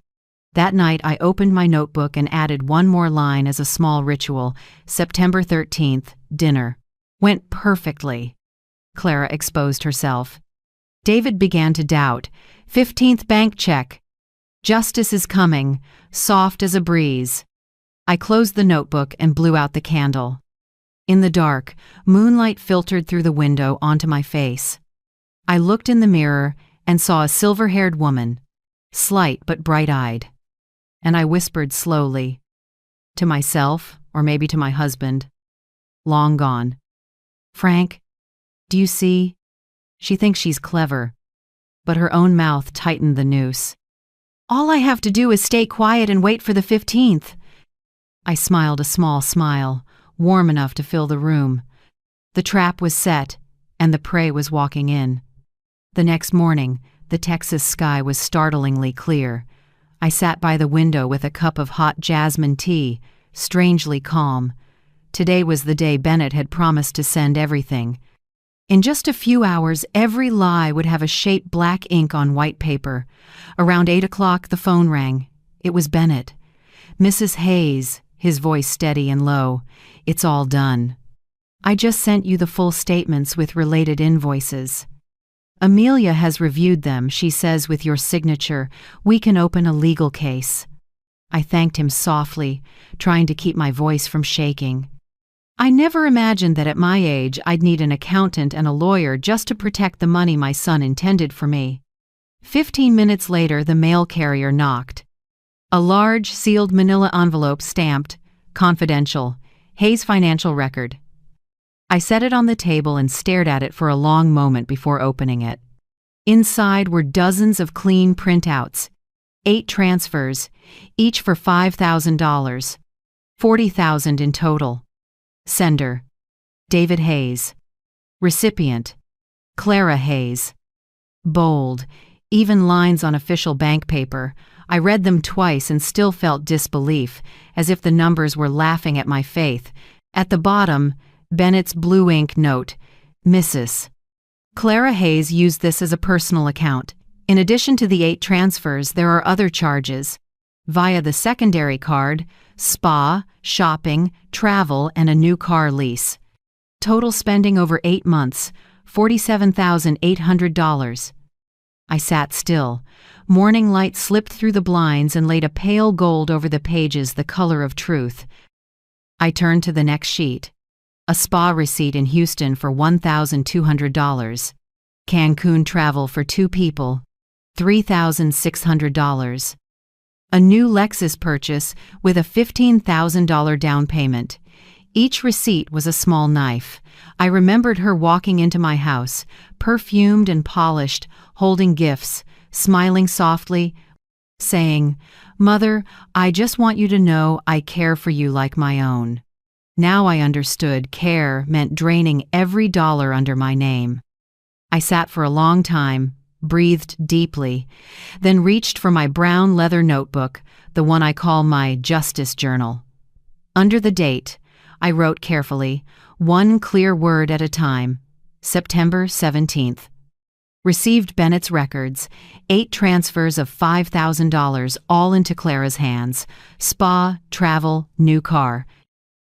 That night, I opened my notebook and added one more line as a small ritual. September 13th, dinner. Went perfectly. Clara exposed herself. David began to doubt. 15th bank check. Justice is coming, soft as a breeze. I closed the notebook and blew out the candle. In the dark, moonlight filtered through the window onto my face. I looked in the mirror and saw a silver-haired woman, slight but bright-eyed. And I whispered slowly, to myself, or maybe to my husband, long gone. Frank, do you see? She thinks she's clever, but her own mouth tightened the noose. All I have to do is stay quiet and wait for the 15th. I smiled a small smile, warm enough to fill the room. The trap was set, and the prey was walking in. The next morning, the Texas sky was startlingly clear. I sat by the window with a cup of hot jasmine tea, strangely calm. Today was the day Bennett had promised to send everything. In just a few hours, every lie would have a shape black ink on white paper. Around 8 o'clock, the phone rang. It was Bennett. Mrs. Hayes, his voice steady and low. It's all done. I just sent you the full statements with related invoices. Amelia has reviewed them, she says, with your signature. We can open a legal case. I thanked him softly, trying to keep my voice from shaking. I never imagined that at my age I'd need an accountant and a lawyer just to protect the money my son intended for me. 15 minutes later, the mail carrier knocked. A large, sealed manila envelope stamped, confidential, Hayes financial record. I set it on the table and stared at it for a long moment before opening it. Inside were dozens of clean printouts, 8 transfers, each for $5,000, $40,000 in total. Sender: David Hayes. Recipient: Clara Hayes. Bold, even lines on official bank paper. I read them twice and still felt disbelief, as if the numbers were laughing at my faith. At the bottom, Bennett's blue ink note: Mrs. Clara Hayes used this as a personal account. In addition to the 8 transfers, there are other charges. Via the secondary card, spa, shopping, travel, and a new car lease. Total spending over 8 months, $47,800. I sat still. Morning light slipped through the blinds and laid a pale gold over the pages, the color of truth. I turned to the next sheet. A spa receipt in Houston for $1,200. Cancun travel for 2 people, $3,600. A new Lexus purchase with a $15,000 down payment. Each receipt was a small knife. I remembered her walking into my house, perfumed and polished, holding gifts, smiling softly, saying, "Mother, I just want you to know I care for you like my own." Now I understood care meant draining every dollar under my name. I sat for a long time, breathed deeply, then reached for my brown leather notebook, the one I call my justice journal. Under the date, I wrote carefully, one clear word at a time, September 17th. Received Bennett's records, 8 transfers of $5,000, all into Clara's hands. Spa, travel, new car.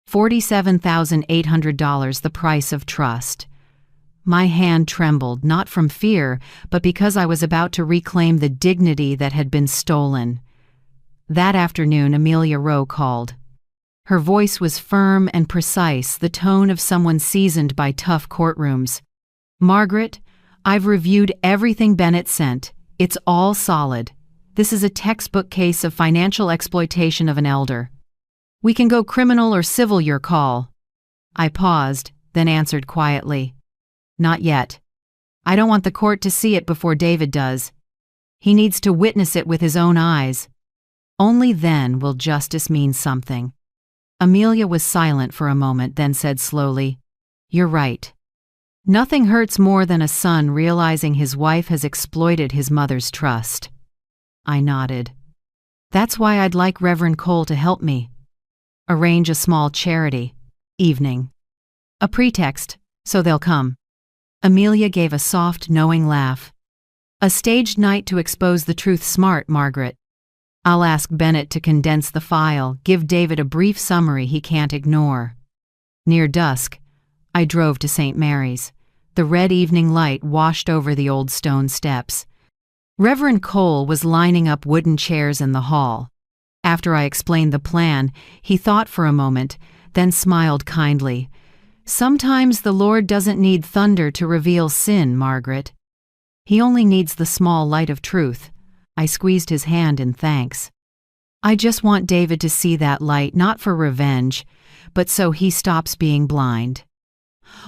$47,800, the price of trust. My hand trembled, not from fear, but because I was about to reclaim the dignity that had been stolen. That afternoon, Amelia Rowe called. Her voice was firm and precise, the tone of someone seasoned by tough courtrooms. "Margaret, I've reviewed everything Bennett sent. It's all solid. This is a textbook case of financial exploitation of an elder. We can go criminal or civil, your call." I paused, then answered quietly, "Not yet. I don't want the court to see it before David does. He needs to witness it with his own eyes. Only then will justice mean something." Amelia was silent for a moment, then said slowly, "You're right. Nothing hurts more than a son realizing his wife has exploited his mother's trust." I nodded. "That's why I'd like Reverend Cole to help me. Arrange a small charity evening. A pretext, so they'll come." Amelia gave a soft, knowing laugh. "A staged night to expose the truth. Smart, Margaret. I'll ask Bennett to condense the file, give David a brief summary he can't ignore." Near dusk, I drove to St. Mary's. The red evening light washed over the old stone steps. Reverend Cole was lining up wooden chairs in the hall. After I explained the plan, he thought for a moment, then smiled kindly. "Sometimes the Lord doesn't need thunder to reveal sin, Margaret. He only needs the small light of truth." I squeezed his hand in thanks. "I just want David to see that light, not for revenge, but so he stops being blind."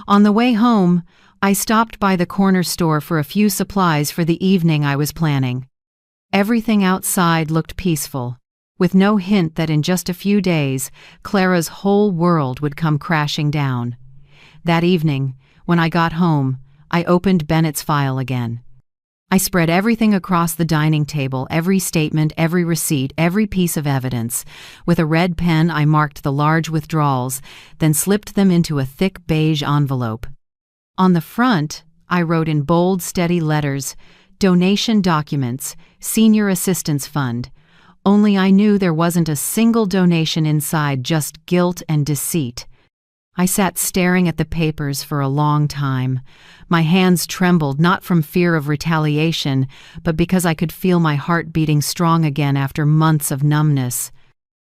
On the way home, I stopped by the corner store for a few supplies for the evening I was planning. Everything outside looked peaceful, with no hint that in just a few days, Clara's whole world would come crashing down. That evening, when I got home, I opened Bennett's file again. I spread everything across the dining table, every statement, every receipt, every piece of evidence. With a red pen, I marked the large withdrawals, then slipped them into a thick beige envelope. On the front, I wrote in bold, steady letters, "Donation documents, Senior Assistance Fund." Only I knew there wasn't a single donation inside, just guilt and deceit. I sat staring at the papers for a long time. My hands trembled, not from fear of retaliation, but because I could feel my heart beating strong again after months of numbness.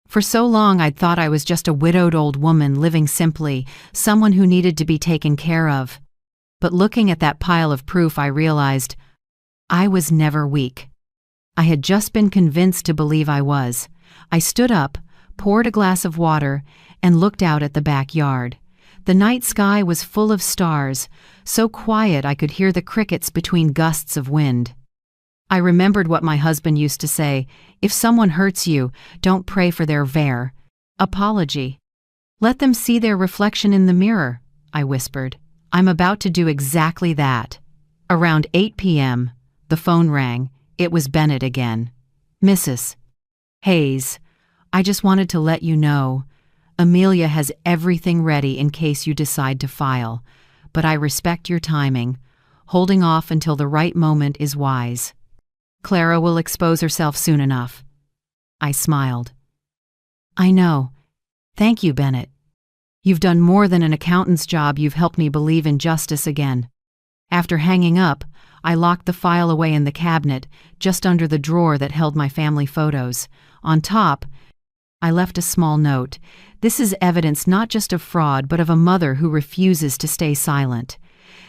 For so long I'd thought I was just a widowed old woman living simply, someone who needed to be taken care of. But looking at that pile of proof, I realized I was never weak. I had just been convinced to believe I was. I stood up, poured a glass of water, and looked out at the backyard. The night sky was full of stars, so quiet I could hear the crickets between gusts of wind. I remembered what my husband used to say, "If someone hurts you, don't pray for their apology. Let them see their reflection in the mirror," I whispered. "I'm about to do exactly that." Around 8 p.m., the phone rang. It was Bennett again. "Mrs. Hayes, I just wanted to let you know, Amelia has everything ready in case you decide to file, but I respect your timing. Holding off until the right moment is wise. Clara will expose herself soon enough." I smiled. "I know. Thank you, Bennett. You've done more than an accountant's job. You've helped me believe in justice again." After hanging up, I locked the file away in the cabinet, just under the drawer that held my family photos. On top, I left a small note. "This is evidence not just of fraud, but of a mother who refuses to stay silent."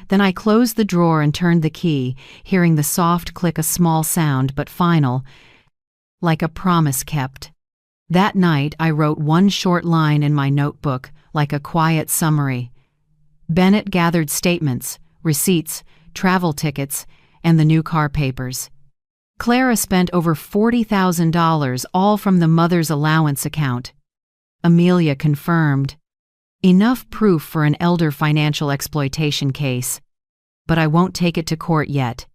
Then I closed the drawer and turned the key, hearing the soft click, a small sound, but final, like a promise kept. That night, I wrote one short line in my notebook, like a quiet summary. Bennett gathered statements, receipts, travel tickets, and the new car papers. Clara spent over $40,000, all from the mother's allowance account. Amelia confirmed. Enough proof for an elder financial exploitation case. But I won't take it to court yet.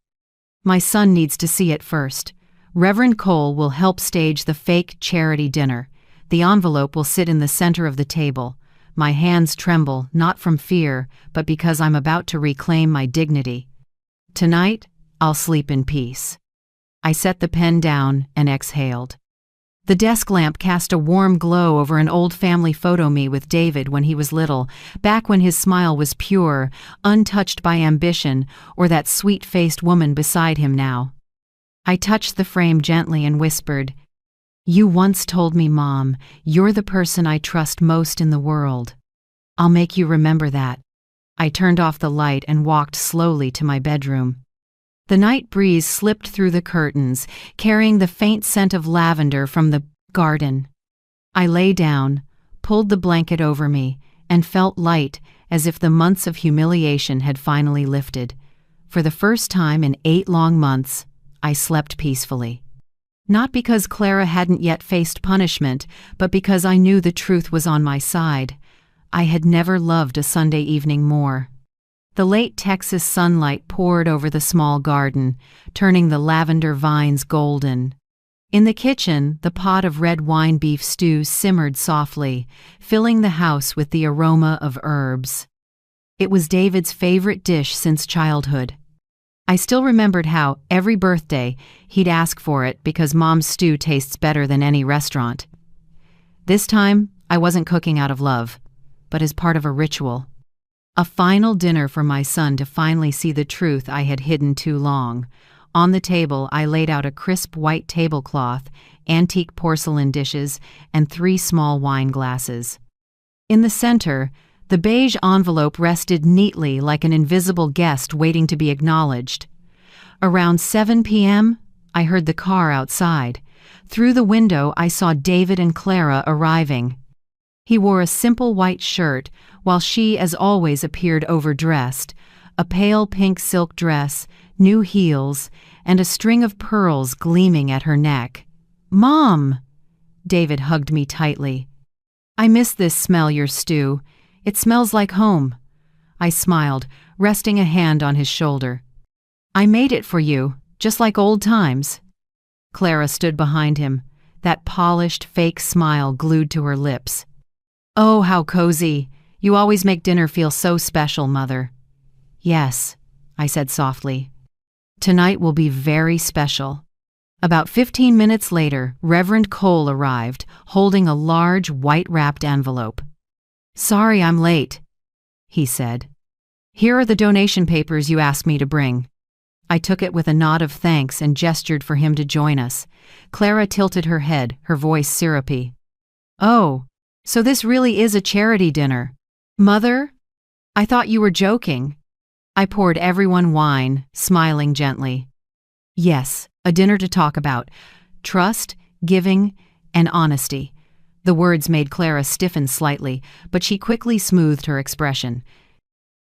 My son needs to see it first. Reverend Cole will help stage the fake charity dinner. The envelope will sit in the center of the table. My hands tremble, not from fear, but because I'm about to reclaim my dignity. Tonight, I'll sleep in peace. I set the pen down and exhaled. The desk lamp cast a warm glow over an old family photo me with David when he was little, back when his smile was pure, untouched by ambition or that sweet-faced woman beside him now. I touched the frame gently and whispered, "You once told me, Mom, you're the person I trust most in the world. I'll make you remember that." I turned off the light and walked slowly to my bedroom. The night breeze slipped through the curtains, carrying the faint scent of lavender from the garden. I lay down, pulled the blanket over me, and felt light, as if the months of humiliation had finally lifted. For the first time in 8 long months, I slept peacefully. Not because Clara hadn't yet faced punishment, but because I knew the truth was on my side. I had never loved a Sunday evening more. The late Texas sunlight poured over the small garden, turning the lavender vines golden. In the kitchen, the pot of red wine beef stew simmered softly, filling the house with the aroma of herbs. It was David's favorite dish since childhood. I still remembered how, every birthday, he'd ask for it because Mom's stew tastes better than any restaurant. This time, I wasn't cooking out of love, but as part of a ritual. A final dinner for my son to finally see the truth I had hidden too long. On the table, I laid out a crisp white tablecloth, antique porcelain dishes, and 3 small wine glasses. In the center, the beige envelope rested neatly like an invisible guest waiting to be acknowledged. Around 7 p.m., I heard the car outside. Through the window, I saw David and Clara arriving. He wore a simple white shirt, while she, as always, appeared overdressed, a pale pink silk dress, new heels, and a string of pearls gleaming at her neck. "Mom!" David hugged me tightly. "I miss this smell, your stew. It smells like home." I smiled, resting a hand on his shoulder. "I made it for you, just like old times." Clara stood behind him, that polished, fake smile glued to her lips. "Oh, how cozy. You always make dinner feel so special, Mother." "Yes," I said softly. "Tonight will be very special." About 15 minutes later, Reverend Cole arrived, holding a large, white-wrapped envelope. "Sorry I'm late," he said. "Here are the donation papers you asked me to bring." I took it with a nod of thanks and gestured for him to join us. Clara tilted her head, her voice syrupy. "Oh, so this really is a charity dinner. Mother? I thought you were joking." I poured everyone wine, smiling gently. "Yes, a dinner to talk about trust, giving, and honesty." The words made Clara stiffen slightly, but she quickly smoothed her expression.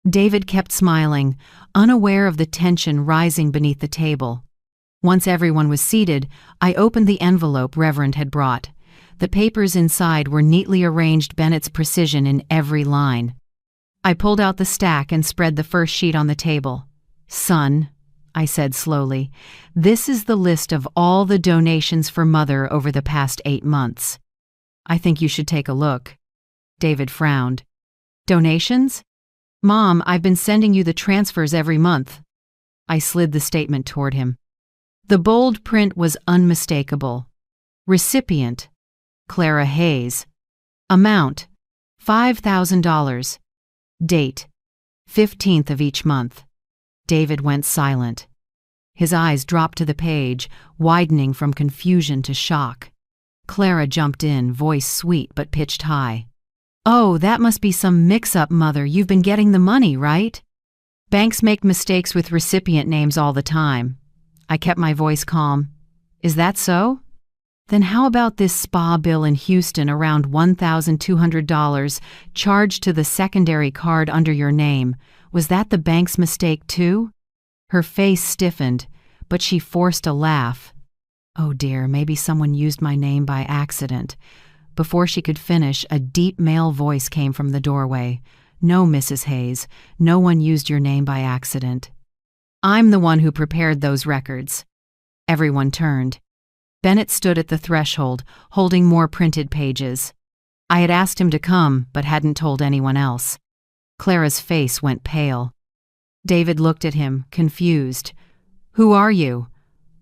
David kept smiling, unaware of the tension rising beneath the table. Once everyone was seated, I opened the envelope Reverend had brought. The papers inside were neatly arranged, Bennett's precision in every line. I pulled out the stack and spread the first sheet on the table. "Son," I said slowly, "this is the list of all the donations for Mother over the past 8 months. I think you should take a look." David frowned. "Donations? Mom, I've been sending you the transfers every month." I slid the statement toward him. The bold print was unmistakable. Recipient: Clara Hayes. Amount: $5,000. Date: 15th of each month. David went silent. His eyes dropped to the page, widening from confusion to shock. Clara jumped in, voice sweet but pitched high. "Oh, that must be some mix-up, Mother. You've been getting the money, right?" "Banks make mistakes with recipient names all the time." I kept my voice calm. "Is that so? Then how about this spa bill in Houston, around $1,200, charged to the secondary card under your name? Was that the bank's mistake too?" Her face stiffened, but she forced a laugh. "Oh dear, maybe someone used my name by accident." Before she could finish, a deep male voice came from the doorway. "No, Mrs. Hayes, no one used your name by accident. I'm the one who prepared those records." Everyone turned. Bennett stood at the threshold, holding more printed pages. I had asked him to come, but hadn't told anyone else. Clara's face went pale. David looked at him, confused. "Who are you?"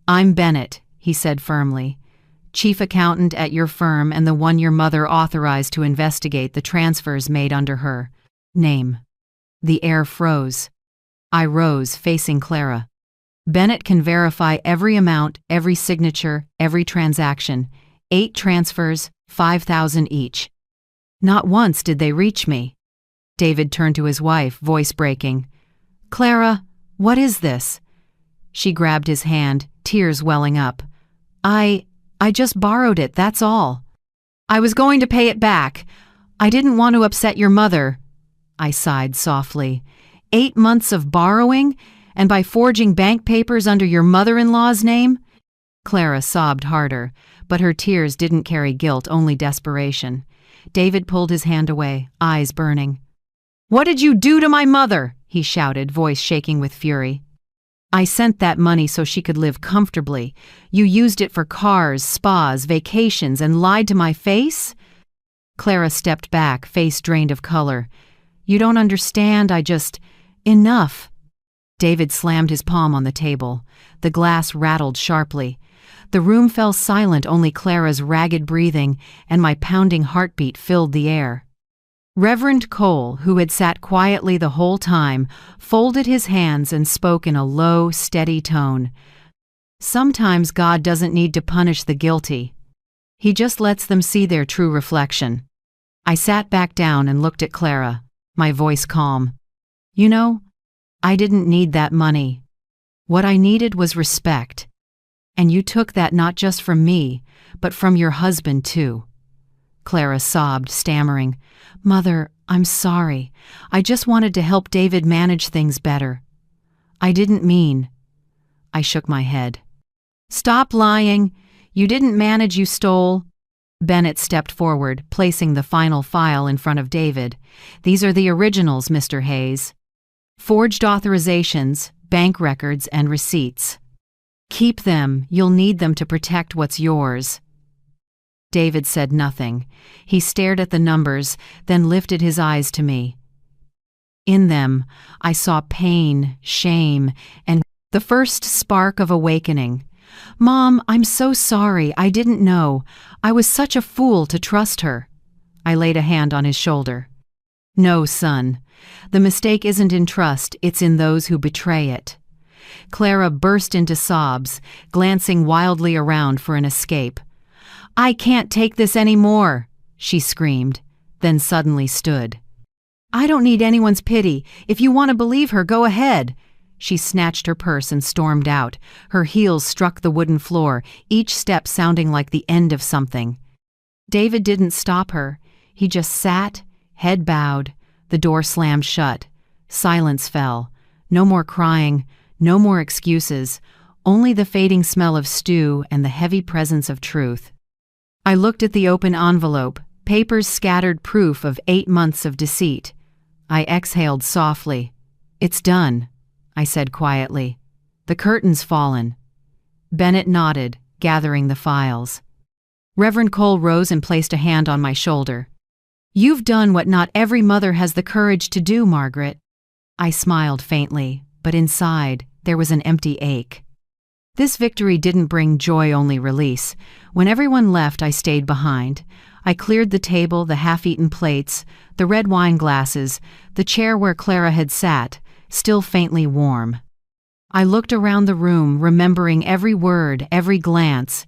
"I'm Bennett," he said firmly. chief accountant at your firm and the one your mother authorized to investigate the transfers made under her name." The air froze. I rose, facing Clara. "Bennett can verify every amount, every signature, every transaction. 8 transfers, 5,000 each. Not once did they reach me." David turned to his wife, voice breaking. "Clara, what is this?" She grabbed his hand, tears welling up. I just borrowed it, that's all. I was going to pay it back. I didn't want to upset your mother." I sighed softly. 8 months of borrowing? And by forging bank papers under your mother-in-law's name?" Clara sobbed harder, but her tears didn't carry guilt, only desperation. David pulled his hand away, eyes burning. "What did you do to my mother?" he shouted, voice shaking with fury. "I sent that money so she could live comfortably. You used it for cars, spas, vacations, and lied to my face?" Clara stepped back, face drained of color. "You don't understand, Enough." David slammed his palm on the table. The glass rattled sharply. The room fell silent, only Clara's ragged breathing and my pounding heartbeat filled the air. Reverend Cole, who had sat quietly the whole time, folded his hands and spoke in a low, steady tone. "Sometimes God doesn't need to punish the guilty. He just lets them see their true reflection." I sat back down and looked at Clara, my voice calm. "You know, I didn't need that money. What I needed was respect. And you took that not just from me, but from your husband too." Clara sobbed, stammering, "Mother, I'm sorry. I just wanted to help David manage things better. I didn't mean." I shook my head. "Stop lying. You didn't manage, you stole." Bennett stepped forward, placing the final file in front of David. "These are the originals, Mr. Hayes. Forged authorizations, bank records, and receipts. Keep them. You'll need them to protect what's yours." David said nothing. He stared at the numbers, then lifted his eyes to me. In them, I saw pain, shame, and the first spark of awakening. "Mom, I'm so sorry. I didn't know. I was such a fool to trust her." I laid a hand on his shoulder. "No, son. The mistake isn't in trust, it's in those who betray it." Clara burst into sobs, glancing wildly around for an escape. "I can't take this anymore," she screamed, then suddenly stood. "I don't need anyone's pity. If you want to believe her, go ahead." She snatched her purse and stormed out. Her heels struck the wooden floor, each step sounding like the end of something. David didn't stop her. He just sat, head bowed. The door slammed shut. Silence fell. No more crying, no more excuses, only the fading smell of stew and the heavy presence of truth. I looked at the open envelope, papers scattered, proof of 8 months of deceit. I exhaled softly. "It's done," I said quietly. "The curtain's fallen." Bennett nodded, gathering the files. Reverend Cole rose and placed a hand on my shoulder. "You've done what not every mother has the courage to do, Margaret." I smiled faintly, but inside, there was an empty ache. This victory didn't bring joy, only release. When everyone left, I stayed behind. I cleared the table, the half-eaten plates, the red wine glasses, the chair where Clara had sat, still faintly warm. I looked around the room, remembering every word, every glance.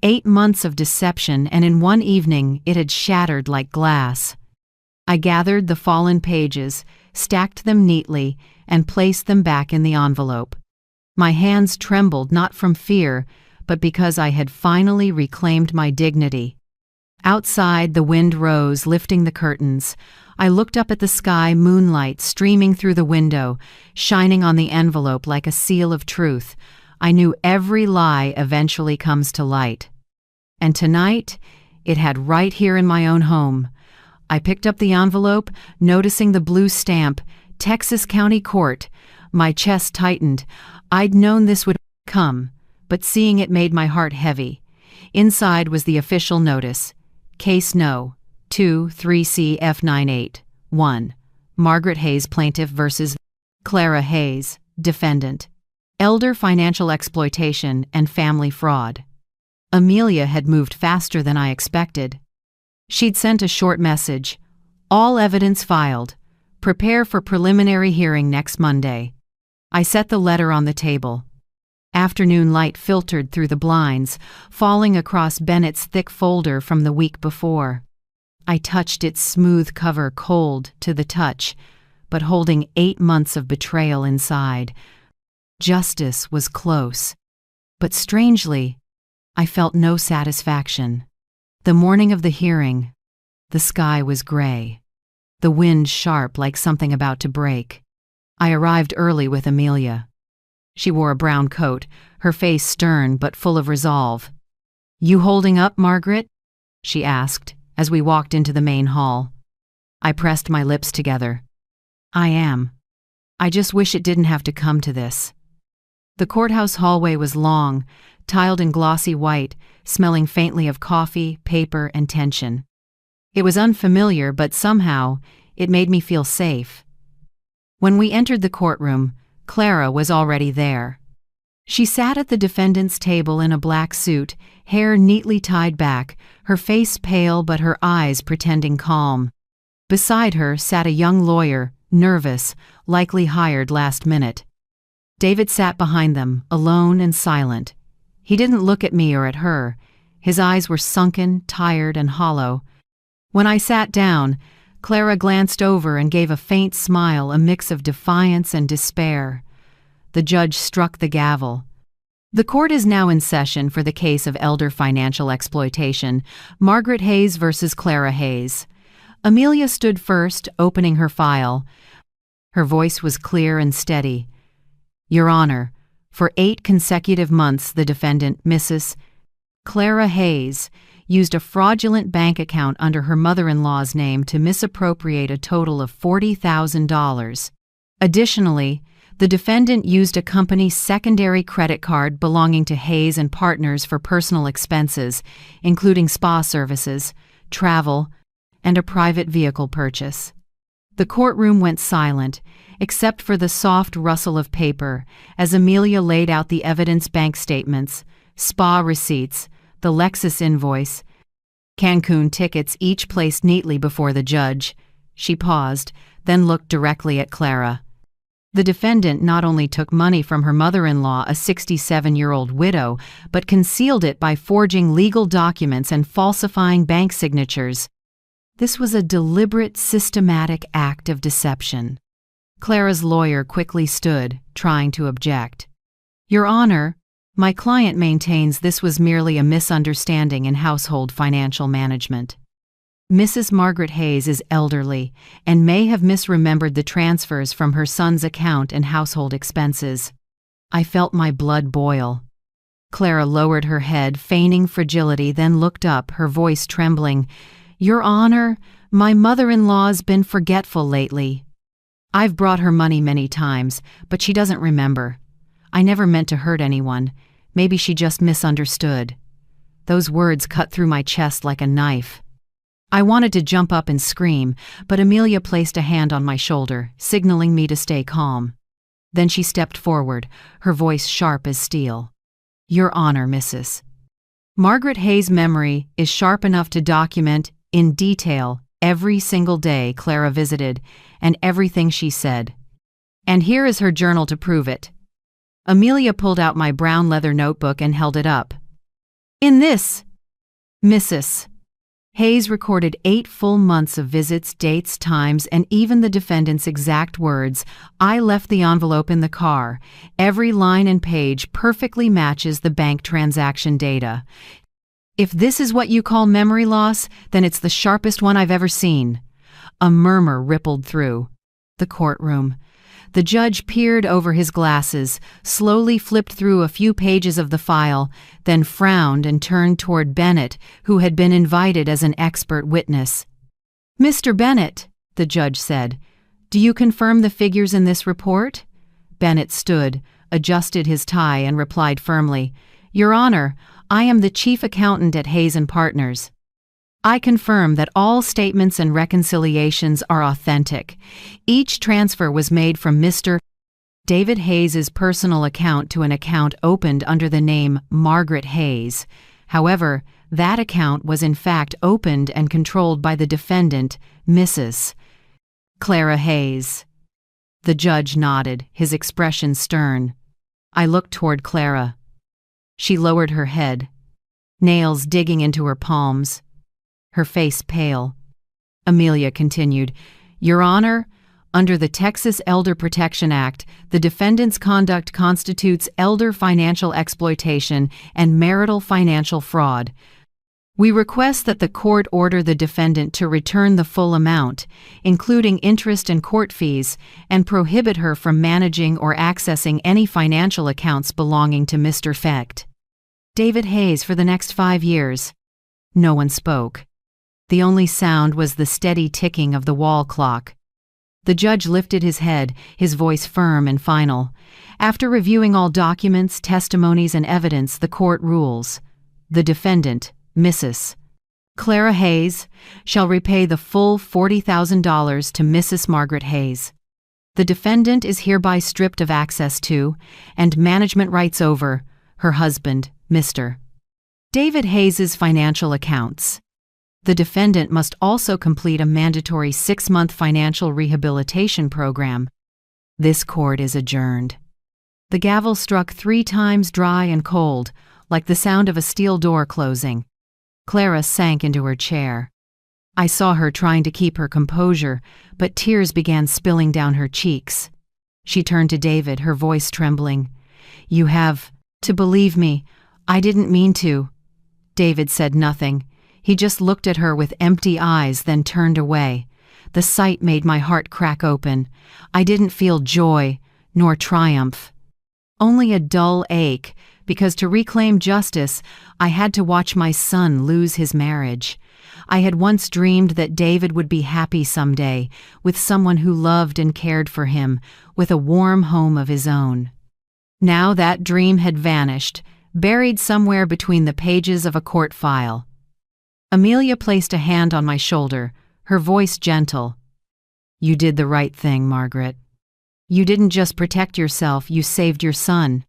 8 months of deception, and in one evening it had shattered like glass. I gathered the fallen pages, stacked them neatly, and placed them back in the envelope. My hands trembled not from fear, but because I had finally reclaimed my dignity. Outside, the wind rose, lifting the curtains. I looked up at the sky, moonlight streaming through the window, shining on the envelope like a seal of truth. I knew every lie eventually comes to light. And tonight, it had right here in my own home. I picked up the envelope, noticing the blue stamp, Texas County Court. My chest tightened. I'd known this would come, but seeing it made my heart heavy. Inside was the official notice. Case No. 2-3CF98. 1. Margaret Hayes, plaintiff versus Clara Hayes, defendant. Elder financial exploitation and family fraud. Amelia had moved faster than I expected. She'd sent a short message. All evidence filed. Prepare for preliminary hearing next Monday. I set the letter on the table. Afternoon light filtered through the blinds, falling across Bennett's thick folder from the week before. I touched its smooth cover, cold to the touch, but holding 8 months of betrayal inside. Justice was close. But strangely, I felt no satisfaction. The morning of the hearing, the sky was gray. The wind sharp like something about to break. I arrived early with Amelia. She wore a brown coat, her face stern but full of resolve. "You holding up, Margaret?" she asked as we walked into the main hall. I pressed my lips together. "I am. I just wish it didn't have to come to this." The courthouse hallway was long, tiled in glossy white, smelling faintly of coffee, paper, and tension. It was unfamiliar, but somehow it made me feel safe. When we entered the courtroom, Clara was already there. She sat at the defendant's table in a black suit, hair neatly tied back, her face pale but her eyes pretending calm. Beside her sat a young lawyer, nervous, likely hired last minute. David sat behind them, alone and silent. He didn't look at me or at her. His eyes were sunken, tired, and hollow. When I sat down, Clara glanced over and gave a faint smile, a mix of defiance and despair. The judge struck the gavel. "The court is now in session for the case of elder financial exploitation, Margaret Hayes versus Clara Hayes." Amelia stood first, opening her file. Her voice was clear and steady. "Your Honor, for 8 consecutive months the defendant, Mrs. Clara Hayes, used a fraudulent bank account under her mother-in-law's name to misappropriate a total of $40,000. Additionally, the defendant used a company's secondary credit card belonging to Hayes and Partners for personal expenses, including spa services, travel, and a private vehicle purchase." The courtroom went silent, except for the soft rustle of paper, as Amelia laid out the evidence: bank statements, spa receipts, the Lexus invoice, Cancun tickets, each placed neatly before the judge. She paused, then looked directly at Clara. The defendant not only took money from her mother-in-law, a 67-year-old widow, but concealed it by forging legal documents and falsifying bank signatures. This was a deliberate, systematic act of deception. Clara's lawyer quickly stood, trying to object. "Your Honor, my client maintains this was merely a misunderstanding in household financial management. Mrs. Margaret Hayes is elderly and may have misremembered the transfers from her son's account and household expenses." I felt my blood boil. Clara lowered her head, feigning fragility, then looked up, her voice trembling. "Your Honor, my mother-in-law's been forgetful lately. I've brought her money many times, but she doesn't remember. I never meant to hurt anyone. Maybe she just misunderstood." Those words cut through my chest like a knife. I wanted to jump up and scream, but Amelia placed a hand on my shoulder, signaling me to stay calm. Then she stepped forward, her voice sharp as steel. "Your Honor, Mrs. Margaret Hayes' memory is sharp enough to document, in detail, every single day Clara visited and everything she said. And here is her journal to prove it." Amelia pulled out my brown leather notebook and held it up. "In this, Mrs. Hayes recorded 8 full months of visits, dates, times, and even the defendant's exact words. I left the envelope in the car. Every line and page perfectly matches the bank transaction data. If this is what you call memory loss, then it's the sharpest one I've ever seen." A murmur rippled through the courtroom. The judge peered over his glasses, slowly flipped through a few pages of the file, then frowned and turned toward Bennett, who had been invited as an expert witness. "Mr. Bennett," the judge said, "do you confirm the figures in this report?" Bennett stood, adjusted his tie, and replied firmly, "Your Honor, I am the chief accountant at Hayes and Partners. I confirm that all statements and reconciliations are authentic. Each transfer was made from Mr. David Hayes' personal account to an account opened under the name Margaret Hayes. However, that account was in fact opened and controlled by the defendant, Mrs. Clara Hayes. The judge nodded, his expression stern. I looked toward Clara. She lowered her head, nails digging into her palms, her face pale. Amelia continued, Your Honor, under the Texas Elder Protection Act, the defendant's conduct constitutes elder financial exploitation and marital financial fraud. We request that the court order the defendant to return the full amount, including interest and court fees, and prohibit her from managing or accessing any financial accounts belonging to Mr. Fecht. David Hayes for the next 5 years. No one spoke. The only sound was the steady ticking of the wall clock. The judge lifted his head, his voice firm and final. After reviewing all documents, testimonies, and evidence, the court rules. The defendant, Mrs. Clara Hayes, shall repay the full $40,000 to Mrs. Margaret Hayes. The defendant is hereby stripped of access to, and management rights over, her husband, Mr. David Hayes's financial accounts. The defendant must also complete a mandatory 6-month financial rehabilitation program. This court is adjourned. The gavel struck 3 times, dry and cold, like the sound of a steel door closing. Clara sank into her chair. I saw her trying to keep her composure, but tears began spilling down her cheeks. She turned to David, her voice trembling. You have to believe me. I didn't mean to. David said nothing. He just looked at her with empty eyes, then turned away. The sight made my heart crack open. I didn't feel joy, nor triumph. Only a dull ache, because to reclaim justice, I had to watch my son lose his marriage. I had once dreamed that David would be happy someday, with someone who loved and cared for him, with a warm home of his own. Now that dream had vanished, buried somewhere between the pages of a court file. Amelia placed a hand on my shoulder, her voice gentle. You did the right thing, Margaret. You didn't just protect yourself, you saved your son.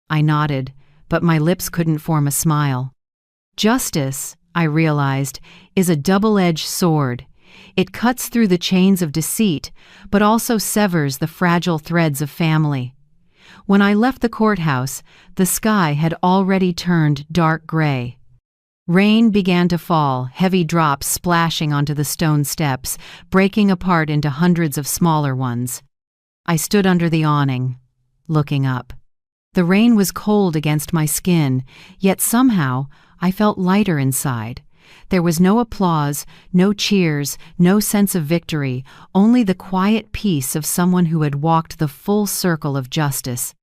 I nodded, but my lips couldn't form a smile. Justice, I realized, is a double-edged sword. It cuts through the chains of deceit, but also severs the fragile threads of family. When I left the courthouse, the sky had already turned dark gray. Rain began to fall, heavy drops splashing onto the stone steps, breaking apart into hundreds of smaller ones. I stood under the awning, looking up. The rain was cold against my skin, yet somehow I felt lighter inside. There was no applause, no cheers, no sense of victory, only the quiet peace of someone who had walked the full circle of justice.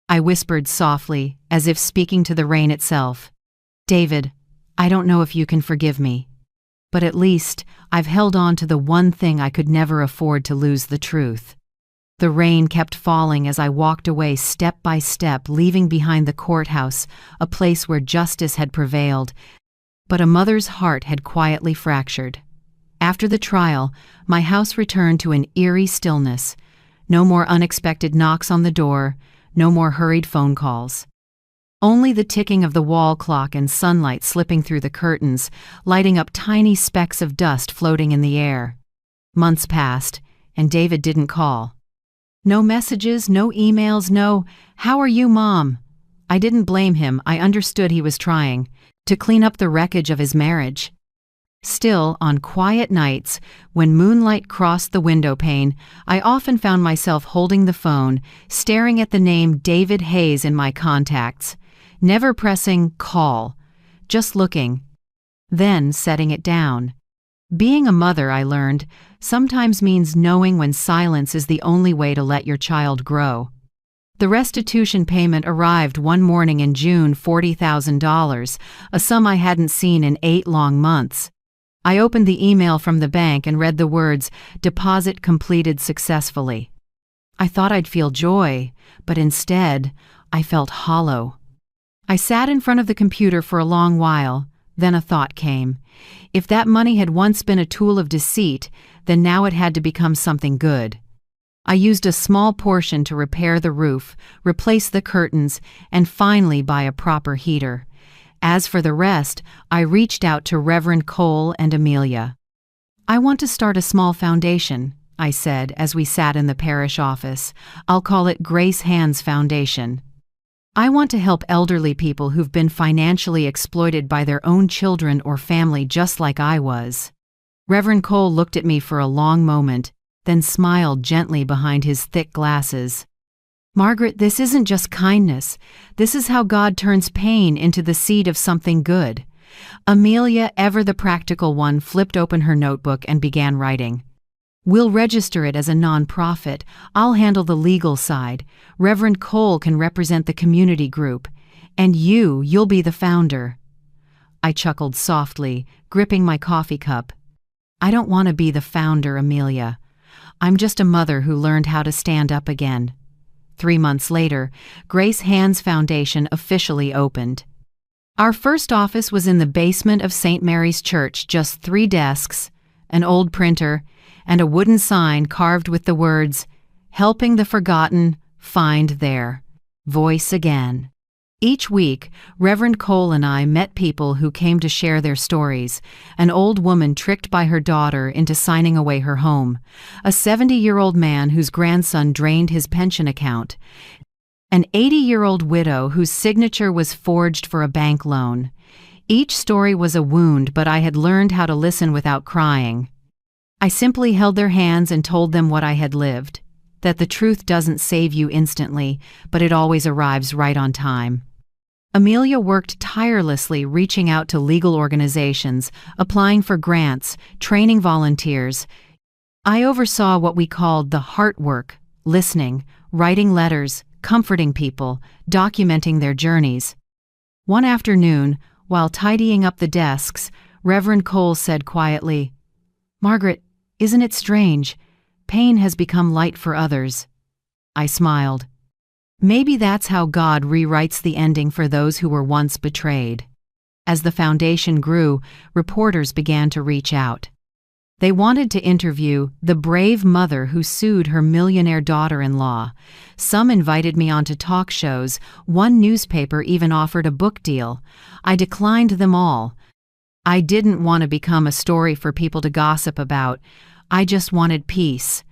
I whispered softly, as if speaking to the rain itself. David, I don't know if you can forgive me, but at least I've held on to the one thing I could never afford to lose, the truth. The rain kept falling as I walked away step by step, leaving behind the courthouse, a place where justice had prevailed, but a mother's heart had quietly fractured. After the trial, my house returned to an eerie stillness. No more unexpected knocks on the door, no more hurried phone calls. Only the ticking of the wall clock and sunlight slipping through the curtains, lighting up tiny specks of dust floating in the air. Months passed, and David didn't call. No messages, no emails, no, "How are you, Mom?" I didn't blame him. I understood he was trying to clean up the wreckage of his marriage. Still, on quiet nights, when moonlight crossed the window pane, I often found myself holding the phone, staring at the name David Hayes in my contacts, never pressing call, just looking, then setting it down. Being a mother, I learned, sometimes means knowing when silence is the only way to let your child grow. The restitution payment arrived one morning in June, $40,000, a sum I hadn't seen in 8 long months. I opened the email from the bank and read the words, "Deposit completed successfully." I thought I'd feel joy, but instead, I felt hollow. I sat in front of the computer for a long while, then a thought came. If that money had once been a tool of deceit, then now it had to become something good. I used a small portion to repair the roof, replace the curtains, and finally buy a proper heater. As for the rest, I reached out to Reverend Cole and Amelia. "I want to start a small foundation," I said as we sat in the parish office. "I'll call it Grace Hands Foundation. I want to help elderly people who've been financially exploited by their own children or family just like I was." Reverend Cole looked at me for a long moment, then smiled gently behind his thick glasses. "Margaret, this isn't just kindness. This is how God turns pain into the seed of something good." Amelia, ever the practical one, flipped open her notebook and began writing. "We'll register it as a non-profit. I'll handle the legal side. Reverend Cole can represent the community group. And you'll be the founder." I chuckled softly, gripping my coffee cup. "I don't want to be the founder, Amelia. I'm just a mother who learned how to stand up again." 3 months later, Grace Hands Foundation officially opened. Our first office was in the basement of St. Mary's Church, just 3 desks, an old printer, and a wooden sign carved with the words, "Helping the Forgotten, Find There. Voice Again." Each week, Reverend Cole and I met people who came to share their stories: an old woman tricked by her daughter into signing away her home, a 70-year-old man whose grandson drained his pension account, an 80-year-old widow whose signature was forged for a bank loan. Each story was a wound, but I had learned how to listen without crying. I simply held their hands and told them what I had lived, that the truth doesn't save you instantly, but it always arrives right on time. Amelia worked tirelessly reaching out to legal organizations, applying for grants, training volunteers. I oversaw what we called the heart work: listening, writing letters, comforting people, documenting their journeys. One afternoon, while tidying up the desks, Reverend Cole said quietly, "Margaret, isn't it strange? Pain has become light for others." I smiled. Maybe that's how God rewrites the ending for those who were once betrayed. As the foundation grew, reporters began to reach out. They wanted to interview the brave mother who sued her millionaire daughter-in-law. Some invited me onto talk shows. One newspaper even offered a book deal. I declined them all. I didn't want to become a story for people to gossip about. I just wanted peace.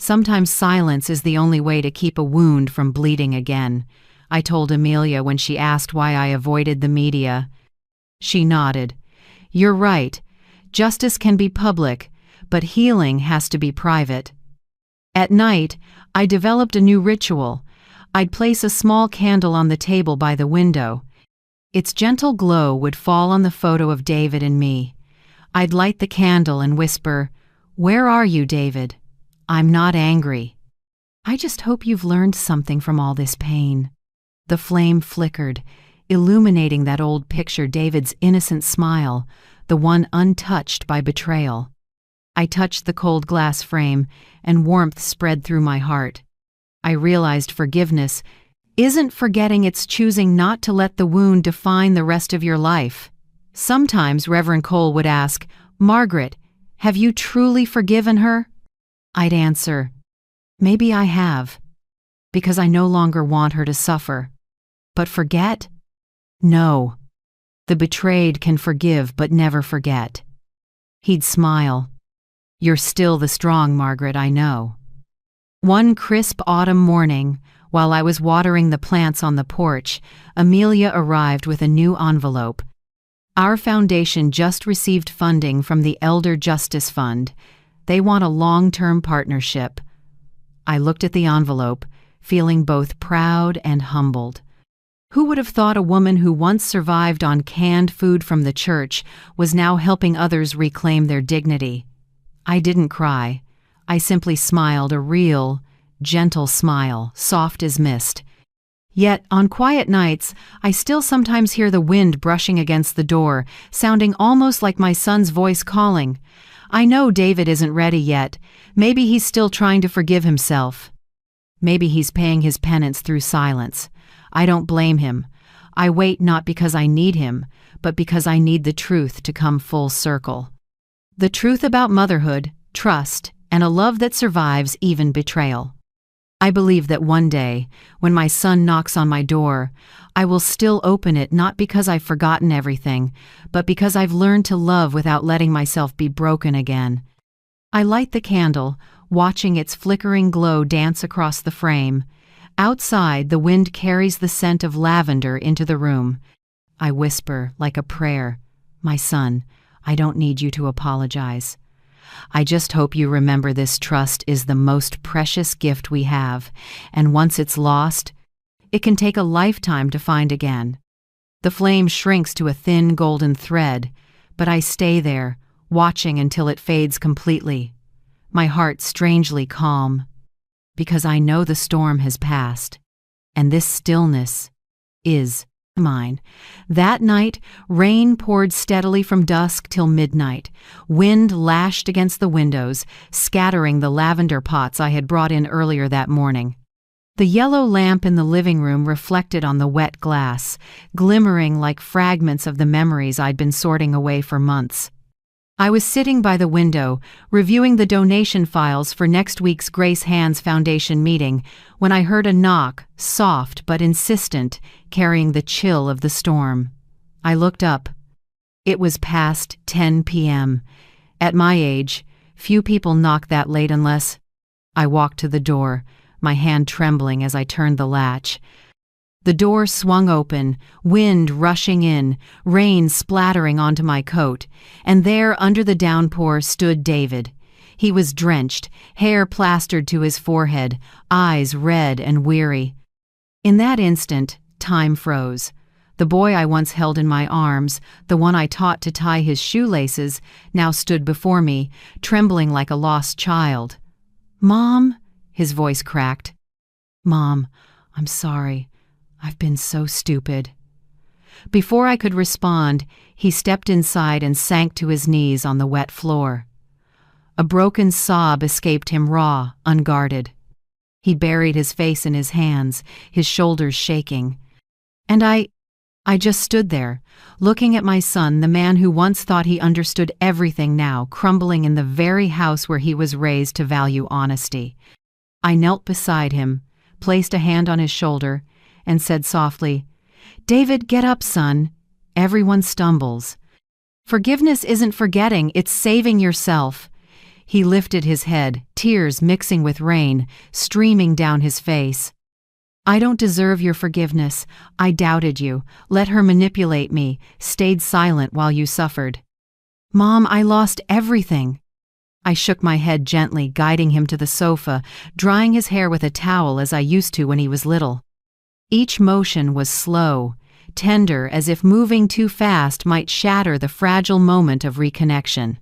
Sometimes silence is the only way to keep a wound from bleeding again, I told Amelia when she asked why I avoided the media. She nodded. "You're right. Justice can be public, but healing has to be private." At night, I developed a new ritual. I'd place a small candle on the table by the window. Its gentle glow would fall on the photo of David and me. I'd light the candle and whisper, "Where are you, David? I'm not angry. I just hope you've learned something from all this pain." The flame flickered, illuminating that old picture, David's innocent smile, the one untouched by betrayal. I touched the cold glass frame, and warmth spread through my heart. I realized forgiveness isn't forgetting, it's choosing not to let the wound define the rest of your life. Sometimes Reverend Cole would ask, "Margaret, have you truly forgiven her?" I'd answer, "Maybe I have, because I no longer want her to suffer. But forget? No. The betrayed can forgive but never forget." He'd smile. "You're still the strong, Margaret, I know." One crisp autumn morning, while I was watering the plants on the porch, Amelia arrived with a new envelope. Our foundation just received funding from the Elder Justice Fund. They want a long-term partnership. I looked at the envelope, feeling both proud and humbled. Who would have thought a woman who once survived on canned food from the church was now helping others reclaim their dignity? I didn't cry. I simply smiled, a real, gentle smile, soft as mist. Yet, on quiet nights, I still sometimes hear the wind brushing against the door, sounding almost like my son's voice calling. I know David isn't ready yet. Maybe he's still trying to forgive himself. Maybe he's paying his penance through silence. I don't blame him. I wait not because I need him, but because I need the truth to come full circle. The truth about motherhood, trust, and a love that survives even betrayal. I believe that one day, when my son knocks on my door, I will still open it not because I've forgotten everything, but because I've learned to love without letting myself be broken again. I light the candle, watching its flickering glow dance across the frame. Outside, the wind carries the scent of lavender into the room. I whisper, like a prayer, "My son, I don't need you to apologize. I just hope you remember this trust is the most precious gift we have, and once it's lost, it can take a lifetime to find again." The flame shrinks to a thin golden thread, but I stay there, watching until it fades completely. My heart strangely calm, because I know the storm has passed, and this stillness is mine. That night, rain poured steadily from dusk till midnight. Wind lashed against the windows, scattering the lavender pots I had brought in earlier that morning. The yellow lamp in the living room reflected on the wet glass, glimmering like fragments of the memories I'd been sorting away for months. I was sitting by the window, reviewing the donation files for next week's Grace Hands Foundation meeting, when I heard a knock, soft but insistent, carrying the chill of the storm. I looked up. It was past 10 p.m. At my age, few people knock that late unless... I walked to the door, my hand trembling as I turned the latch. The door swung open, wind rushing in, rain splattering onto my coat, and there under the downpour stood David. He was drenched, hair plastered to his forehead, eyes red and weary. In that instant, time froze. The boy I once held in my arms, the one I taught to tie his shoelaces, now stood before me, trembling like a lost child. "Mom," his voice cracked. "Mom, I'm sorry. I've been so stupid." Before I could respond, he stepped inside and sank to his knees on the wet floor. A broken sob escaped him raw, unguarded. He buried his face in his hands, his shoulders shaking. And I just stood there, looking at my son, the man who once thought he understood everything, now crumbling in the very house where he was raised to value honesty. I knelt beside him, placed a hand on his shoulder, and said softly, "David, get up, son. Everyone stumbles. Forgiveness isn't forgetting, it's saving yourself." He lifted his head, tears mixing with rain, streaming down his face. "I don't deserve your forgiveness. I doubted you, let her manipulate me, stayed silent while you suffered. Mom, I lost everything." I shook my head gently, guiding him to the sofa, drying his hair with a towel as I used to when he was little. Each motion was slow, tender, as if moving too fast might shatter the fragile moment of reconnection.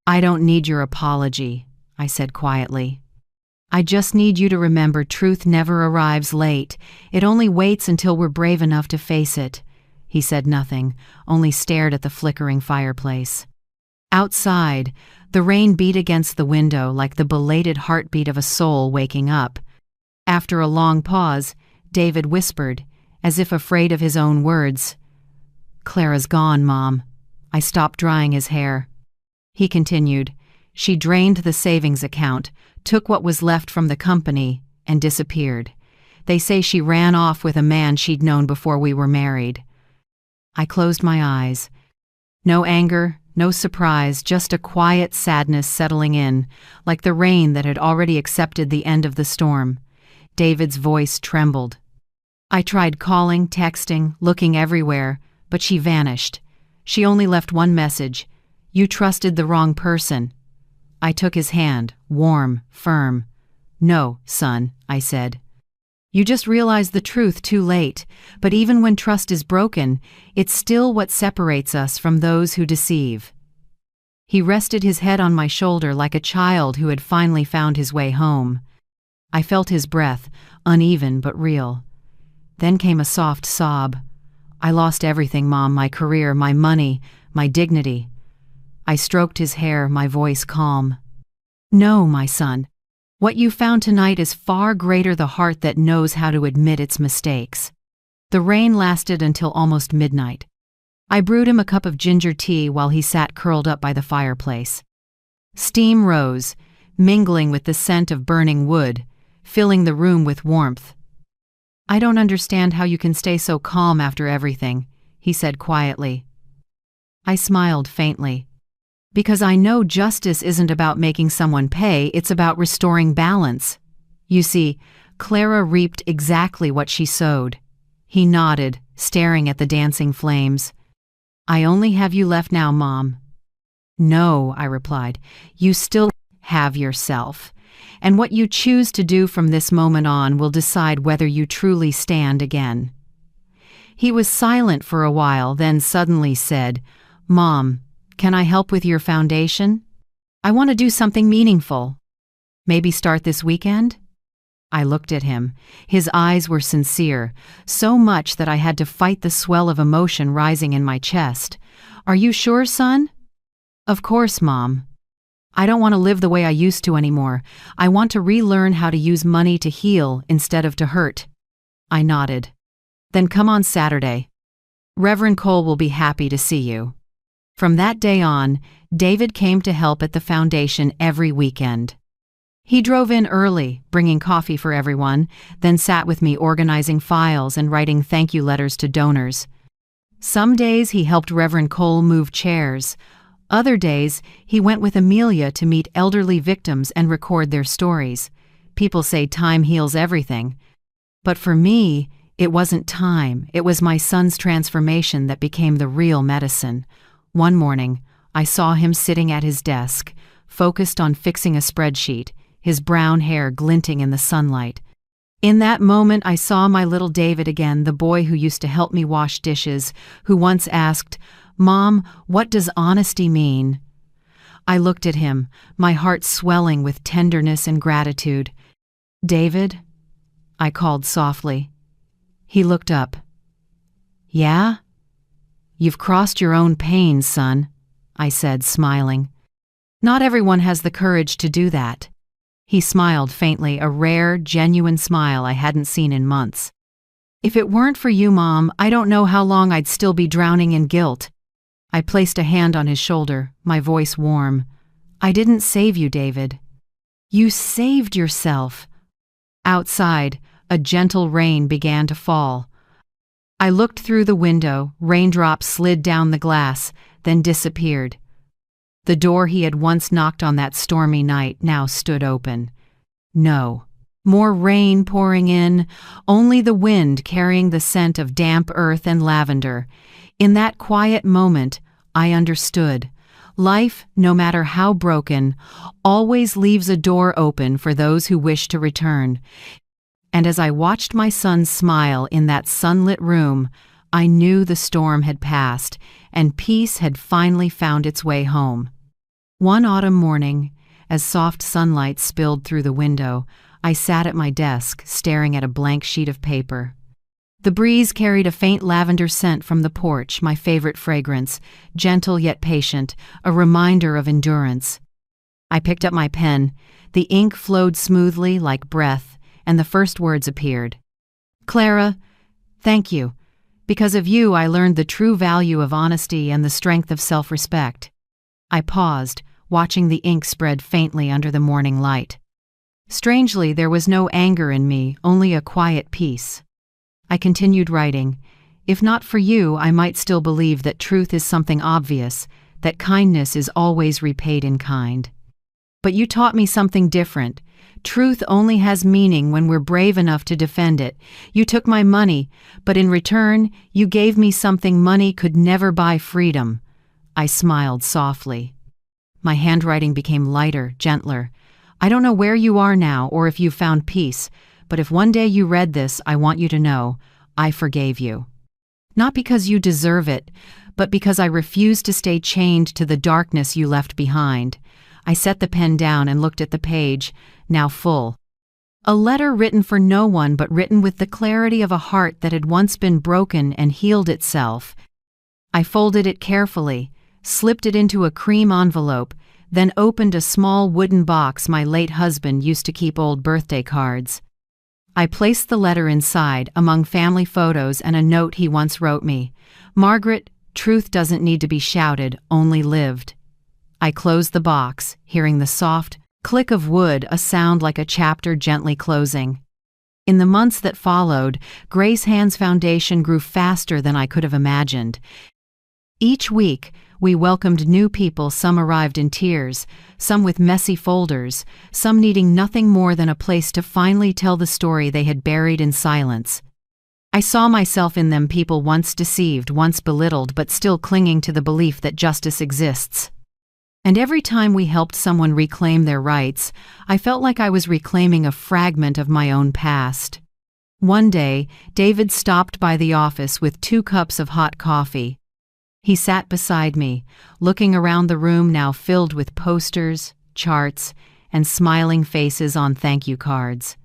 "I don't need your apology," I said quietly. "I just need you to remember truth never arrives late. It only waits until we're brave enough to face it." He said nothing, only stared at the flickering fireplace. Outside, the rain beat against the window like the belated heartbeat of a soul waking up. After a long pause, David whispered, as if afraid of his own words, "Clara's gone, Mom." I stopped drying his hair. He continued, "She drained the savings account, took what was left from the company, and disappeared. They say she ran off with a man she'd known before we were married." I closed my eyes. No anger, no surprise, just a quiet sadness settling in, like the rain that had already accepted the end of the storm. David's voice trembled. I tried calling, texting, looking everywhere, but she vanished. She only left one message: "You trusted the wrong person." I took his hand, warm, firm. "No, son," I said. "You just realized the truth too late, but even when trust is broken, it's still what separates us from those who deceive." He rested his head on my shoulder like a child who had finally found his way home. I felt his breath, uneven but real. Then came a soft sob. "I lost everything, Mom, my career, my money, my dignity." I stroked his hair, my voice calm. "No, my son. What you found tonight is far greater the heart that knows how to admit its mistakes." The rain lasted until almost midnight. I brewed him a cup of ginger tea while he sat curled up by the fireplace. Steam rose, mingling with the scent of burning wood, filling the room with warmth. "I don't understand how you can stay so calm after everything," he said quietly. I smiled faintly. "Because I know justice isn't about making someone pay, it's about restoring balance. You see, Clara reaped exactly what she sowed." He nodded, staring at the dancing flames. "I only have you left now, Mom." "No," I replied. "You still have yourself. And what you choose to do from this moment on will decide whether you truly stand again." He was silent for a while, then suddenly said, "Mom, can I help with your foundation? I want to do something meaningful. Maybe start this weekend?" I looked at him. His eyes were sincere, so much that I had to fight the swell of emotion rising in my chest. "Are you sure, son?" "Of course, Mom. I don't want to live the way I used to anymore. I want to relearn how to use money to heal instead of to hurt." I nodded. "Then come on Saturday. Reverend Cole will be happy to see you." From that day on, David came to help at the foundation every weekend. He drove in early, bringing coffee for everyone, then sat with me organizing files and writing thank you letters to donors. Some days he helped Reverend Cole move chairs. Other days, he went with Amelia to meet elderly victims and record their stories. People say time heals everything. But for me, it wasn't time. It was my son's transformation that became the real medicine. One morning, I saw him sitting at his desk, focused on fixing a spreadsheet, his brown hair glinting in the sunlight. In that moment, I saw my little David again, the boy who used to help me wash dishes, who once asked, "Mom, what does honesty mean?" I looked at him, my heart swelling with tenderness and gratitude. "David?" I called softly. He looked up. "Yeah?" "You've crossed your own pains, son," I said, smiling. "Not everyone has the courage to do that." He smiled faintly, a rare, genuine smile I hadn't seen in months. "If it weren't for you, Mom, I don't know how long I'd still be drowning in guilt." I placed a hand on his shoulder, my voice warm. "I didn't save you, David. You saved yourself." Outside, a gentle rain began to fall. I looked through the window, raindrops slid down the glass, then disappeared. The door he had once knocked on that stormy night now stood open. No more rain pouring in, only the wind carrying the scent of damp earth and lavender. In that quiet moment, I understood. Life, no matter how broken, always leaves a door open for those who wish to return. And as I watched my son smile in that sunlit room, I knew the storm had passed and peace had finally found its way home. One autumn morning, as soft sunlight spilled through the window, I sat at my desk, staring at a blank sheet of paper. The breeze carried a faint lavender scent from the porch, my favorite fragrance, gentle yet patient, a reminder of endurance. I picked up my pen. The ink flowed smoothly like breath, and the first words appeared. "Clara, thank you. Because of you, I learned the true value of honesty and the strength of self-respect." I paused, watching the ink spread faintly under the morning light. Strangely, there was no anger in me, only a quiet peace. I continued writing. "If not for you, I might still believe that truth is something obvious, that kindness is always repaid in kind. But you taught me something different. Truth only has meaning when we're brave enough to defend it. You took my money, but in return, you gave me something money could never buy: freedom." I smiled softly. My handwriting became lighter, gentler. "I don't know where you are now or if you've found peace, but if one day you read this, I want you to know, I forgave you. Not because you deserve it, but because I refuse to stay chained to the darkness you left behind." I set the pen down and looked at the page, now full. A letter written for no one, but written with the clarity of a heart that had once been broken and healed itself. I folded it carefully, slipped it into a cream envelope, then opened a small wooden box my late husband used to keep old birthday cards. I placed the letter inside, among family photos and a note he once wrote me. "Margaret, truth doesn't need to be shouted, only lived." I closed the box, hearing the soft Click of wood, a sound like a chapter gently closing. In the months that followed, Grace Hand's foundation grew faster than I could have imagined. Each week, we welcomed new people. Some arrived in tears, some with messy folders, some needing nothing more than a place to finally tell the story they had buried in silence. I saw myself in them, people once deceived, once belittled, but still clinging to the belief that justice exists. And every time we helped someone reclaim their rights, I felt like I was reclaiming a fragment of my own past. One day, David stopped by the office with 2 cups of hot coffee. He sat beside me, looking around the room now filled with posters, charts, and smiling faces on thank you cards.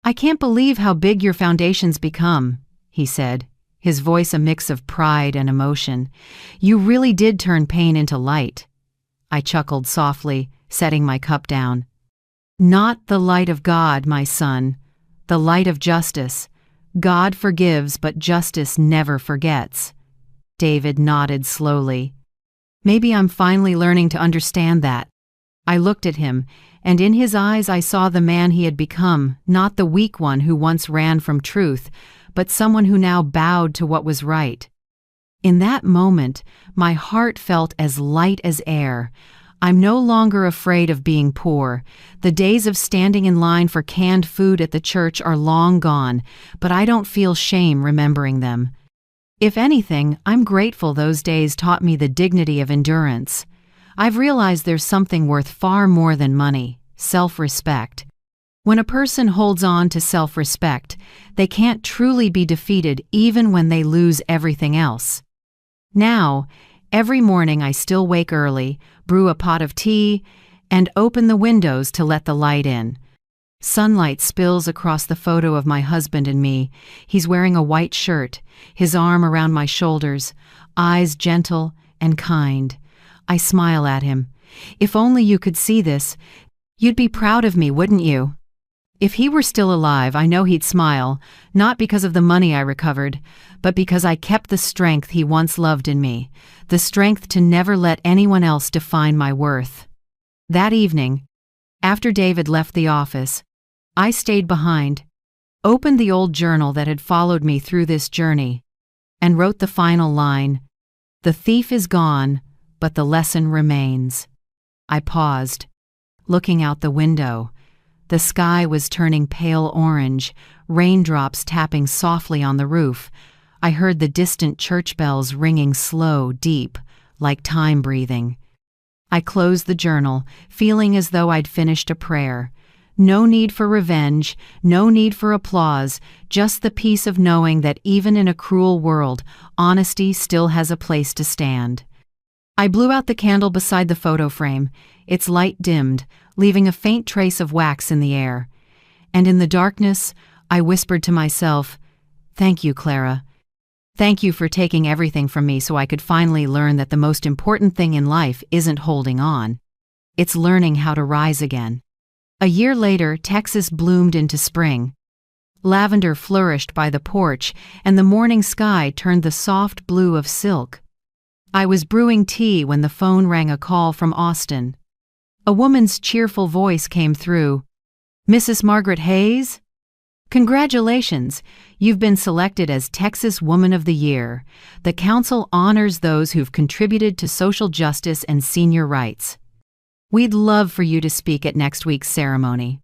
"I can't believe how big your foundation's become," he said, his voice a mix of pride and emotion. "You really did turn pain into light." I chuckled softly, setting my cup down. "Not the light of God, my son. The light of justice. God forgives, but justice never forgets." David nodded slowly. "Maybe I'm finally learning to understand that." I looked at him, and in his eyes I saw the man he had become, not the weak one who once ran from truth, but someone who now bowed to what was right. In that moment, my heart felt as light as air. I'm no longer afraid of being poor. The days of standing in line for canned food at the church are long gone, but I don't feel shame remembering them. If anything, I'm grateful those days taught me the dignity of endurance. I've realized there's something worth far more than money: self-respect. When a person holds on to self-respect, they can't truly be defeated even when they lose everything else. Now, every morning I still wake early, brew a pot of tea, and open the windows to let the light in. Sunlight spills across the photo of my husband and me. He's wearing a white shirt, his arm around my shoulders, eyes gentle and kind. I smile at him. "If only you could see this, you'd be proud of me, wouldn't you?" If he were still alive, I know he'd smile, not because of the money I recovered, but because I kept the strength he once loved in me, the strength to never let anyone else define my worth. That evening, after David left the office, I stayed behind, opened the old journal that had followed me through this journey, and wrote the final line: "The thief is gone, but the lesson remains." I paused, looking out the window. The sky was turning pale orange, raindrops tapping softly on the roof. I heard the distant church bells ringing slow, deep, like time breathing. I closed the journal, feeling as though I'd finished a prayer. No need for revenge, no need for applause, just the peace of knowing that even in a cruel world, honesty still has a place to stand. I blew out the candle beside the photo frame. Its light dimmed, leaving a faint trace of wax in the air. And in the darkness, I whispered to myself, "Thank you, Clara. Thank you for taking everything from me so I could finally learn that the most important thing in life isn't holding on. It's learning how to rise again." A year later, Texas bloomed into spring. Lavender flourished by the porch, and the morning sky turned the soft blue of silk. I was brewing tea when the phone rang, a call from Austin. A woman's cheerful voice came through. "Mrs. Margaret Hayes? Congratulations! You've been selected as Texas Woman of the Year. The council honors those who've contributed to social justice and senior rights. We'd love for you to speak at next week's ceremony."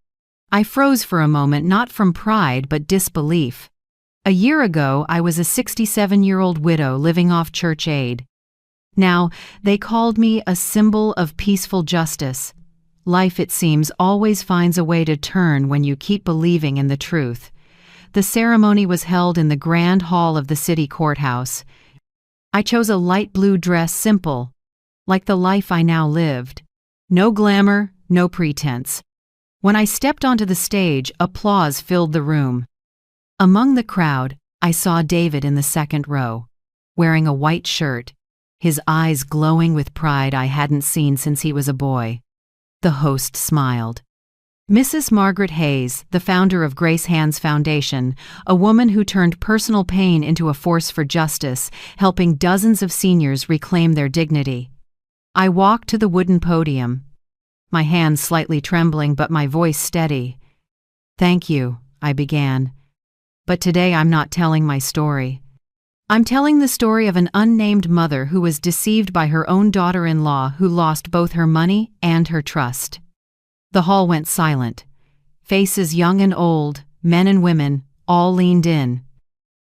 I froze for a moment, not from pride but disbelief. A year ago, I was a 67-year-old widow living off church aid. Now, they called me a symbol of peaceful justice. Life, it seems, always finds a way to turn when you keep believing in the truth. The ceremony was held in the grand hall of the city courthouse. I chose a light blue dress, simple, like the life I now lived. No glamour, no pretense. When I stepped onto the stage, applause filled the room. Among the crowd, I saw David in the second row, wearing a white shirt, his eyes glowing with pride I hadn't seen since he was a boy. The host smiled. Mrs. Margaret Hayes, the founder of Grace Hand's Foundation, a woman who turned personal pain into a force for justice, helping dozens of seniors reclaim their dignity. I walked to the wooden podium. my hands slightly trembling but my voice steady. "Thank you," I began. "But today I'm not telling my story. I'm telling the story of an unnamed mother who was deceived by her own daughter-in-law who lost both her money and her trust." The hall went silent. Faces young and old, men and women, all leaned in.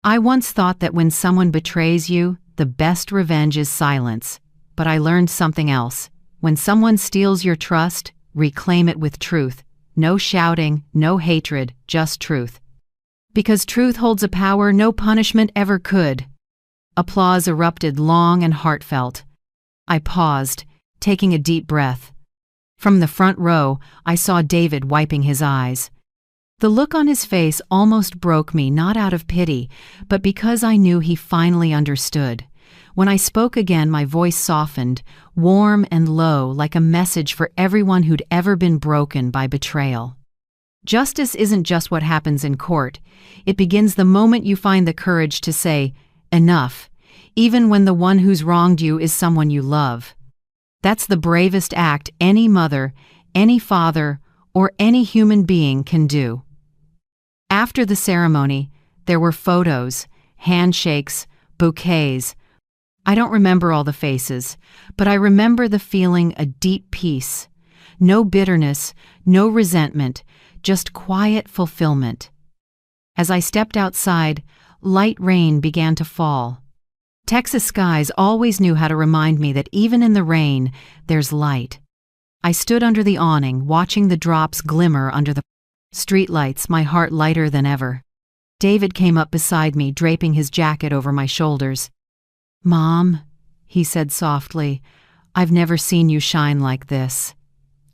I once thought that when someone betrays you, the best revenge is silence. But I learned something else. When someone steals your trust, reclaim it with truth. No shouting, no hatred, just truth. Because truth holds a power no punishment ever could. Applause erupted long and heartfelt. I paused, taking a deep breath. From the front row, I saw David wiping his eyes. The look on his face almost broke me, not out of pity, but because I knew he finally understood. When I spoke again, my voice softened, warm and low, like a message for everyone who'd ever been broken by betrayal. Justice isn't just what happens in court. It begins the moment you find the courage to say, "Enough," even when the one who's wronged you is someone you love. That's the bravest act any mother, any father, or any human being can do. After the ceremony, there were photos, handshakes, bouquets. I don't remember all the faces, but I remember the feeling, a deep peace. No bitterness, no resentment, just quiet fulfillment. As I stepped outside, light rain began to fall. Texas skies always knew how to remind me that even in the rain, there's light. I stood under the awning, watching the drops glimmer under the streetlights, my heart lighter than ever. David came up beside me, draping his jacket over my shoulders. "Mom," he said softly, "I've never seen you shine like this."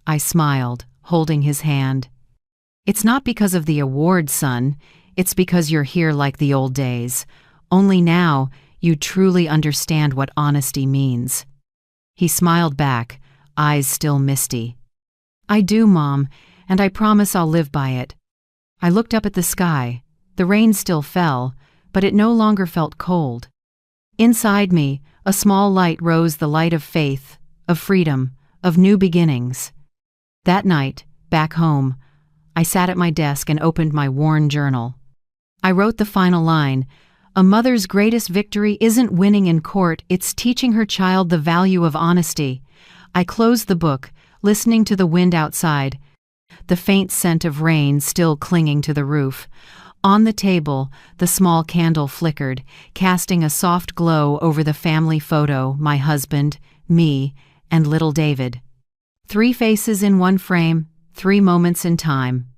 I smiled, holding his hand. "It's not because of the award, son. It's because you're here like the old days. Only now, you truly understand what honesty means." He smiled back, eyes still misty. "I do, Mom, and I promise I'll live by it." I looked up at the sky. The rain still fell, but it no longer felt cold. Inside me, a small light rose, the light of faith, of freedom, of new beginnings. That night, back home, I sat at my desk and opened my worn journal. I wrote the final line, "A mother's greatest victory isn't winning in court, it's teaching her child the value of honesty." I closed the book, listening to the wind outside, the faint scent of rain still clinging to the roof. On the table, the small candle flickered, casting a soft glow over the family photo, my husband, me, and little David. 3 faces in one frame, 3 moments in time,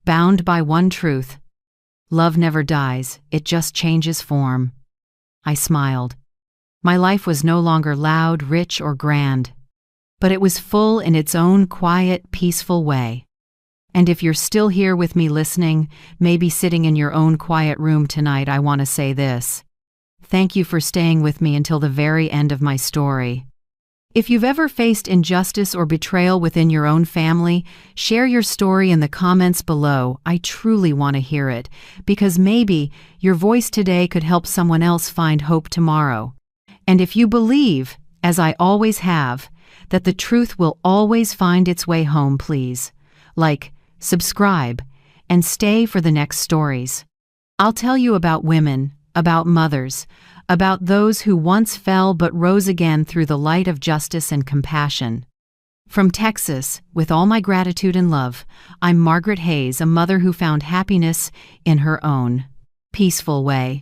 bound by one truth. Love never dies, it just changes form. I smiled. My life was no longer loud, rich, or grand, but it was full in its own quiet, peaceful way. And if you're still here with me listening, maybe sitting in your own quiet room tonight, I want to say this. Thank you for staying with me until the very end of my story. If you've ever faced injustice or betrayal within your own family, share your story in the comments below. I truly want to hear it, because maybe your voice today could help someone else find hope tomorrow. And if you believe, as I always have, that the truth will always find its way home, please, subscribe, and stay for the next stories. I'll tell you about women, about mothers, about those who once fell but rose again through the light of justice and compassion. From Texas, with all my gratitude and love, I'm Margaret Hayes, a mother who found happiness in her own peaceful way.